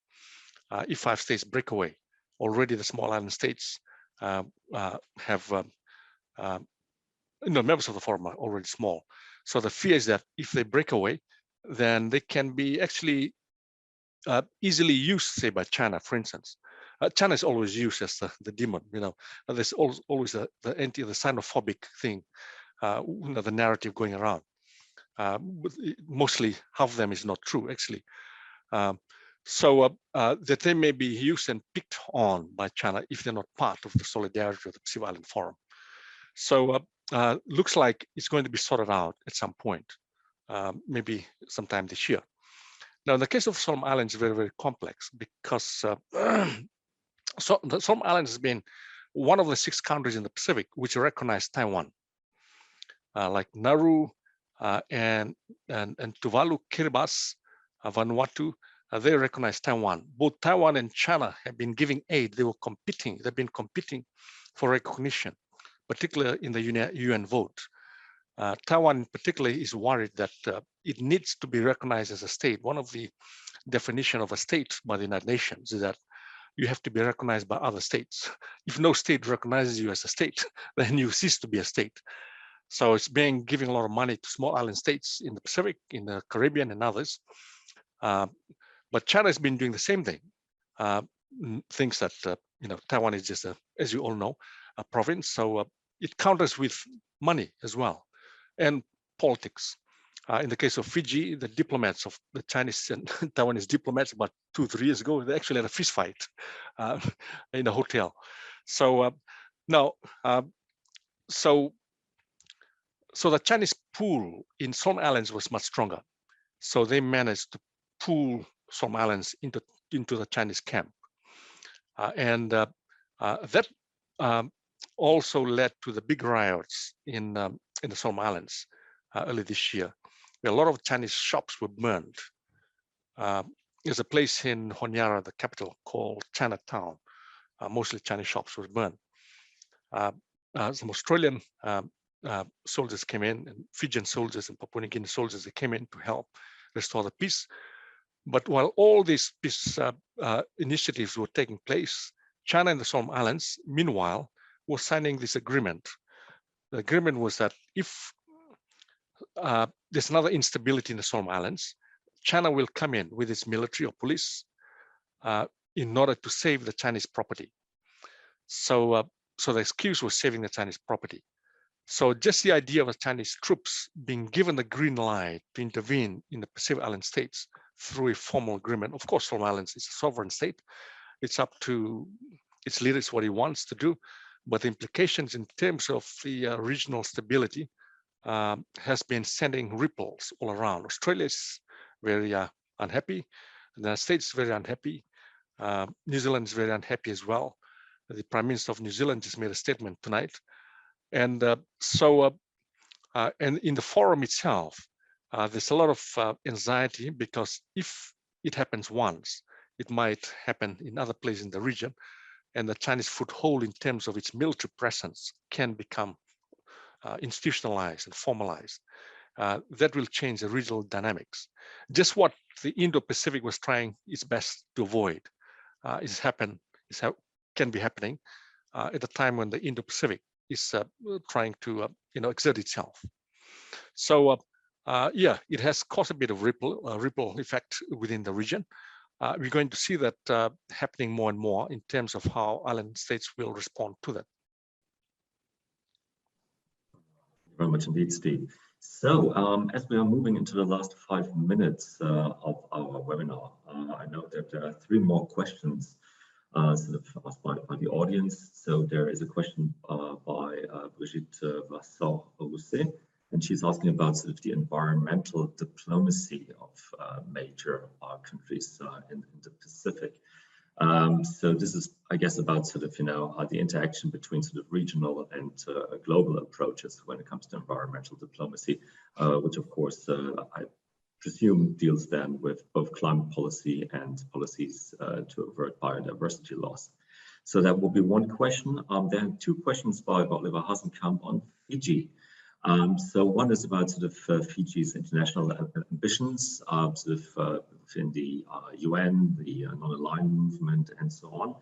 S3: If 5 states break away, already the small island states members of the forum are already small. So the fear is that if they break away, then they can be actually easily used, say, by China, for instance. China is always used as the demon, there's always the xenophobic thing, the narrative going around. Mostly half of them is not true, actually. So that they may be used and picked on by China if they're not part of the solidarity of the Pacific Island Forum. So looks like it's going to be sorted out at some point, maybe sometime this year. Now, in the case of Solomon Islands, it's very, very complex, because so the Solomon Islands has been one of the 6 countries in the Pacific which recognize Taiwan, like Nauru and Tuvalu, Kiribati, Vanuatu. They recognize Taiwan. Both Taiwan and China have been giving aid. They've been competing for recognition, particularly in the UN vote. Taiwan in particular is worried that it needs to be recognized as a state. One of the definition of a state by the United Nations is that you have to be recognized by other states. If no state recognizes you as a state, then you cease to be a state. So it's been giving a lot of money to small island states in the Pacific, in the Caribbean, and others. But China has been doing the same thing. Thinks that Taiwan is just, as you all know, a province. So it counters with money as well. and politics. In the case of Fiji, the diplomats of the Chinese and Taiwanese diplomats about 2-3 years ago, they actually had a fist fight in a hotel. So so the Chinese pool in Solomon Islands was much stronger. So they managed to pull Solomon Islands into the Chinese camp. That also led to the big riots in the Solomon Islands early this year, where a lot of Chinese shops were burned. There's a place in Honiara, the capital, called Chinatown. Mostly Chinese shops were burned. Some Australian soldiers came in, and Fijian soldiers and Papua New Guinea soldiers, they came in to help restore the peace. But while all these peace initiatives were taking place, China and the Solomon Islands, meanwhile, were signing this agreement. The agreement was that if there's another instability in the Solomon Islands, China will come in with its military or police in order to save the Chinese property. So the excuse was saving the Chinese property. So just the idea of the Chinese troops being given the green light to intervene in the Pacific Island states through a formal agreement. Of course, Solomon Islands is a sovereign state. It's up to its leaders what he wants to do, but the implications in terms of the regional stability has been sending ripples all around. Australia is very unhappy. The United States is very unhappy. New Zealand is very unhappy as well. The Prime Minister of New Zealand just made a statement tonight. And and in the forum itself, there's a lot of anxiety, because if it happens once, it might happen in other places in the region, and the Chinese foothold in terms of its military presence can become institutionalized and formalized. That will change the regional dynamics. Just what the Indo-Pacific was trying its best to avoid can be happening at the time when the Indo-Pacific is trying to exert itself. So yeah, it has caused a bit of ripple effect within the region. We're going to see that happening more and more in terms of how island states will respond to that.
S1: Thank you very much indeed, Steve. So as we are moving into the last 5 minutes of our webinar, I know that there are 3 more questions sort of asked by the audience. So there is a question by Brigitte Vassor-Rousset, and she's asking about sort of the environmental diplomacy of major countries in the Pacific. So this is, I guess, about sort of, the interaction between sort of regional and global approaches when it comes to environmental diplomacy, which of course I presume deals then with both climate policy and policies to avert biodiversity loss. So that will be one question. There are 2 questions by Oliver Hasenkamp on Fiji. So one is about sort of Fiji's international ambitions, sort of within the UN, the non-aligned movement, and so on.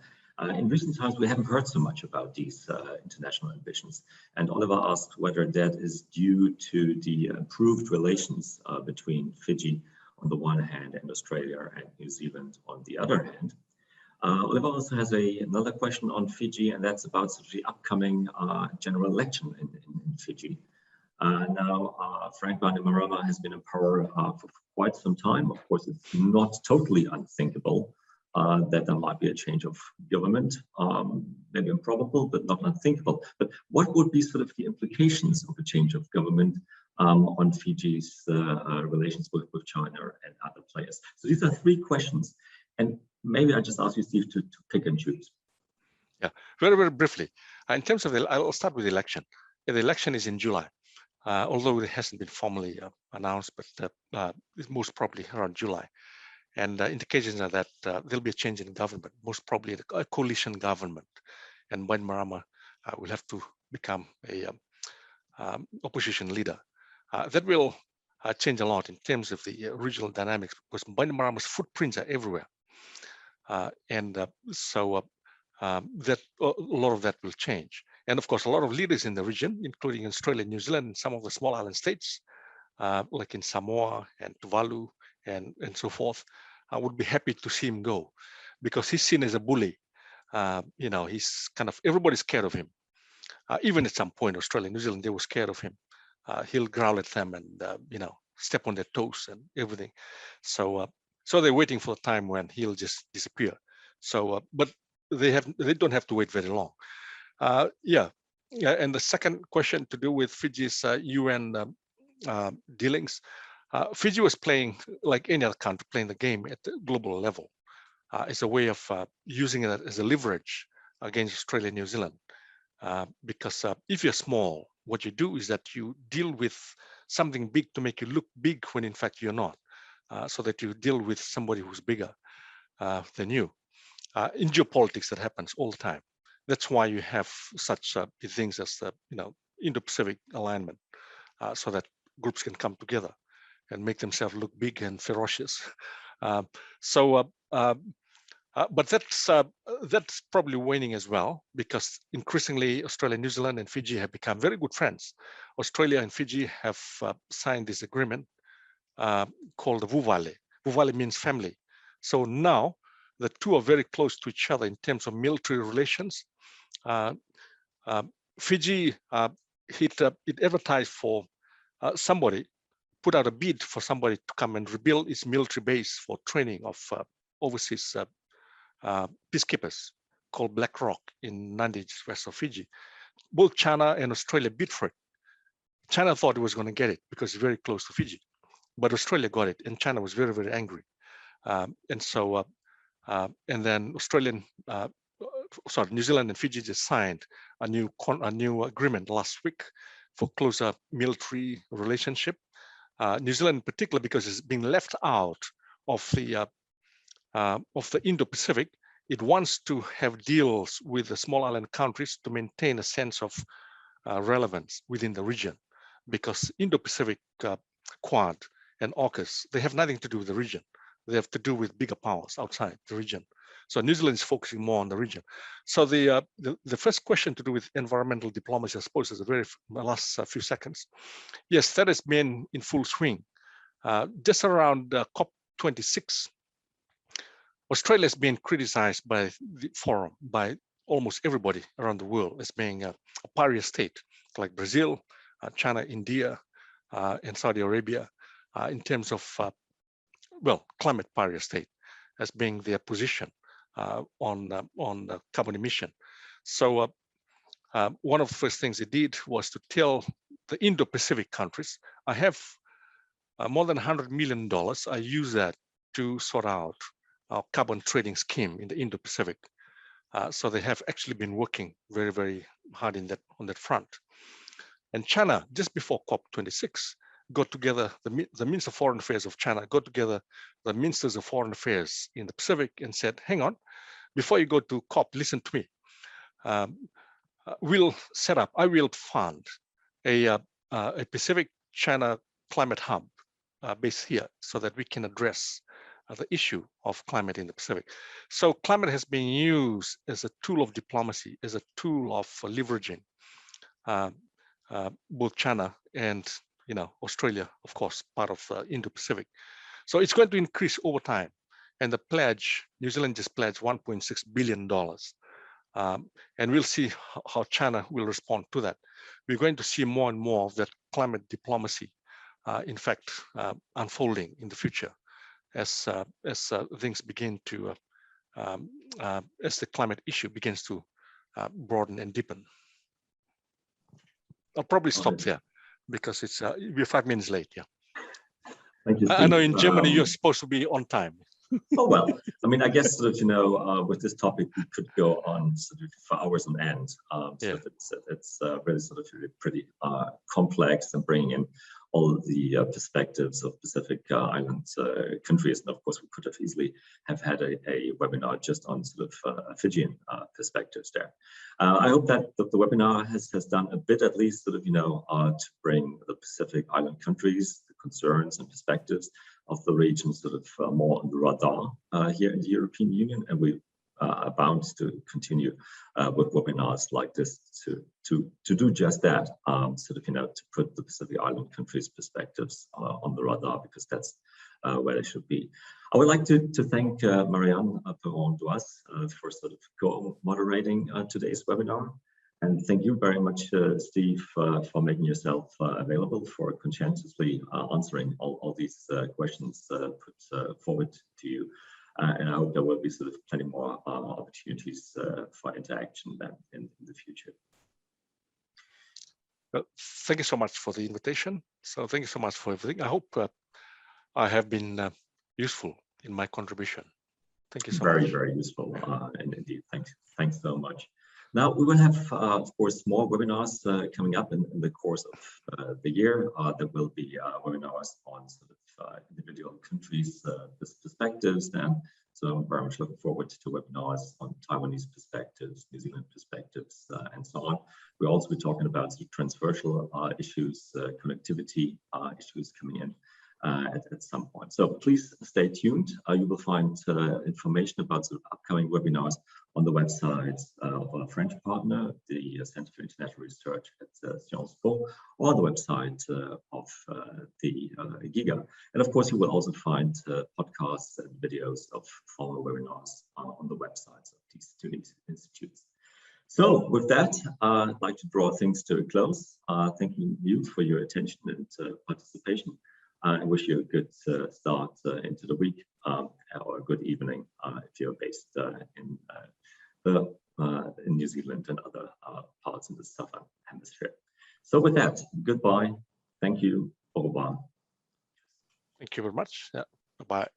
S1: In recent times, we haven't heard so much about these international ambitions. And Oliver asked whether that is due to the improved relations between Fiji on the one hand and Australia and New Zealand on the other hand. Oliver also has another question on Fiji, and that's about sort of the upcoming general election in Fiji. Now, Frank Bainimarama has been in power for quite some time. Of course, it's not totally unthinkable that there might be a change of government, maybe improbable, but not unthinkable. But what would be sort of the implications of a change of government on Fiji's relations with China and other players? So these are 3 questions. And maybe I just ask you, Steve, to pick and choose.
S3: Yeah, very, very briefly. In terms of I'll start with the election. The election is in July. Although it hasn't been formally announced, but it's most probably around July. And indications are that there'll be a change in the government, most probably a coalition government. And Bainimarama will have to become a opposition leader. That will change a lot in terms of the regional dynamics, because Bainimarama's footprints are everywhere. So that a lot of that will change. And of course, a lot of leaders in the region, including Australia, New Zealand, and some of the small island states, like in Samoa and Tuvalu and so forth, would be happy to see him go, because he's seen as a bully. He's kind of, everybody's scared of him. Even at some point, Australia, New Zealand, they were scared of him he'll growl at them and step on their toes and everything. So so they're waiting for the time when he'll just disappear. So but they don't have to wait very long. Yeah, and the second question to do with Fiji's UN dealings. Fiji was playing, like any other country, playing the game at the global level. It's a way of using it as a leverage against Australia and New Zealand. Because if you're small, what you do is that you deal with something big to make you look big when in fact you're not, so that you deal with somebody who's bigger than you. In geopolitics, that happens all the time. That's why you have such things as the Indo-Pacific alignment, so that groups can come together and make themselves look big and ferocious. But that's probably waning as well, because increasingly Australia, New Zealand, and Fiji have become very good friends. Australia and Fiji have signed this agreement called the Vuvale. Vuvale means family. So now the two are very close to each other in terms of military relations. Fiji it advertised for somebody, put out a bid for somebody to come and rebuild its military base for training of overseas peacekeepers called Black Rock in Nadi, west of Fiji. Both China and Australia bid for it. China thought it was going to get it because it's very close to Fiji, but Australia got it, and China was very, very angry. And then New Zealand and Fiji just signed a new agreement last week for closer military relationship. New Zealand in particular, because it's being left out of the Indo-Pacific, it wants to have deals with the small island countries to maintain a sense of relevance within the region, because Indo-Pacific Quad and AUKUS, they have nothing to do with the region. They have to do with bigger powers outside the region. So New Zealand is focusing more on the region. So the first question to do with environmental diplomacy, I suppose, is the last few seconds. Yes, that has been in full swing. Just around COP26, Australia has been criticized by the forum, by almost everybody around the world, as being a pariah state, like Brazil, China, India, and Saudi Arabia, in terms of, climate pariah state, as being their position on carbon emission. So one of the first things they did was to tell the Indo-Pacific countries, I have more than $100 million. I use that to sort out our carbon trading scheme in the Indo-Pacific. So they have actually been working very, very hard on that front. And China, just before COP26, got together, the Minister of Foreign Affairs of China got together the Ministers of Foreign Affairs in the Pacific and said, hang on, before you go to COP, listen to me. I will fund a Pacific China climate hub based here so that we can address the issue of climate in the Pacific. So climate has been used as a tool of diplomacy, as a tool of leveraging both China and Australia, of course, part of Indo-Pacific. So it's going to increase over time. And the pledge, New Zealand just pledged $1.6 billion. And we'll see how China will respond to that. We're going to see more and more of that climate diplomacy, in fact, unfolding in the future as things begin to, as the climate issue begins to broaden and deepen. I'll probably stop there because we're 5 minutes late. Yeah.
S1: Thank you, Steve.
S3: I know in Germany you're supposed to be on time.
S1: Oh, well, I mean, I guess sort of, with this topic, we could go on sort of for hours on end. So it's really sort of pretty complex and bringing in all the perspectives of Pacific Island countries. And of course, we could have easily have had a webinar just on sort of Fijian perspectives there. I hope that the webinar has done a bit, at least, sort of, to bring the Pacific Island countries, the concerns and perspectives of the region sort of more on the radar here in the European Union, and we are bound to continue with webinars like this to do just that, sort of, to put the Pacific Island countries' perspectives on the radar, because that's where they should be. I would like to thank Marianne Perron-Duas for sort of co-moderating today's webinar. And thank you very much, Steve, for making yourself available for conscientiously answering all these questions put forward to you. And I hope there will be sort of plenty more opportunities for interaction then in the future.
S3: Well, thank you so much for the invitation. So thank you so much for everything. I hope I have been useful in my contribution. Thank you so much.
S1: Very useful, and indeed. Thanks so much. Now we will have, of course, more webinars coming up in the course of the year. There will be webinars on sort of individual countries' perspectives, and so I'm very much looking forward to webinars on Taiwanese perspectives, New Zealand perspectives, and so on. We'll also be talking about sort of transversal issues, connectivity issues coming in at some point. So please stay tuned. You will find information about sort of upcoming webinars on the website of our French partner, the Centre for International Research at Sciences Po, or the website of the GIGA. And of course, you will also find podcasts and videos of former webinars on the websites of these two institutes. So with that, I'd like to draw things to a close. Thanking you for your attention and participation. I wish you a good start into the week or a good evening if you're based in New Zealand and other parts of the Southern Hemisphere. So with that, goodbye. Thank you. Au revoir.
S3: Thank you very much. Yeah. Bye-bye.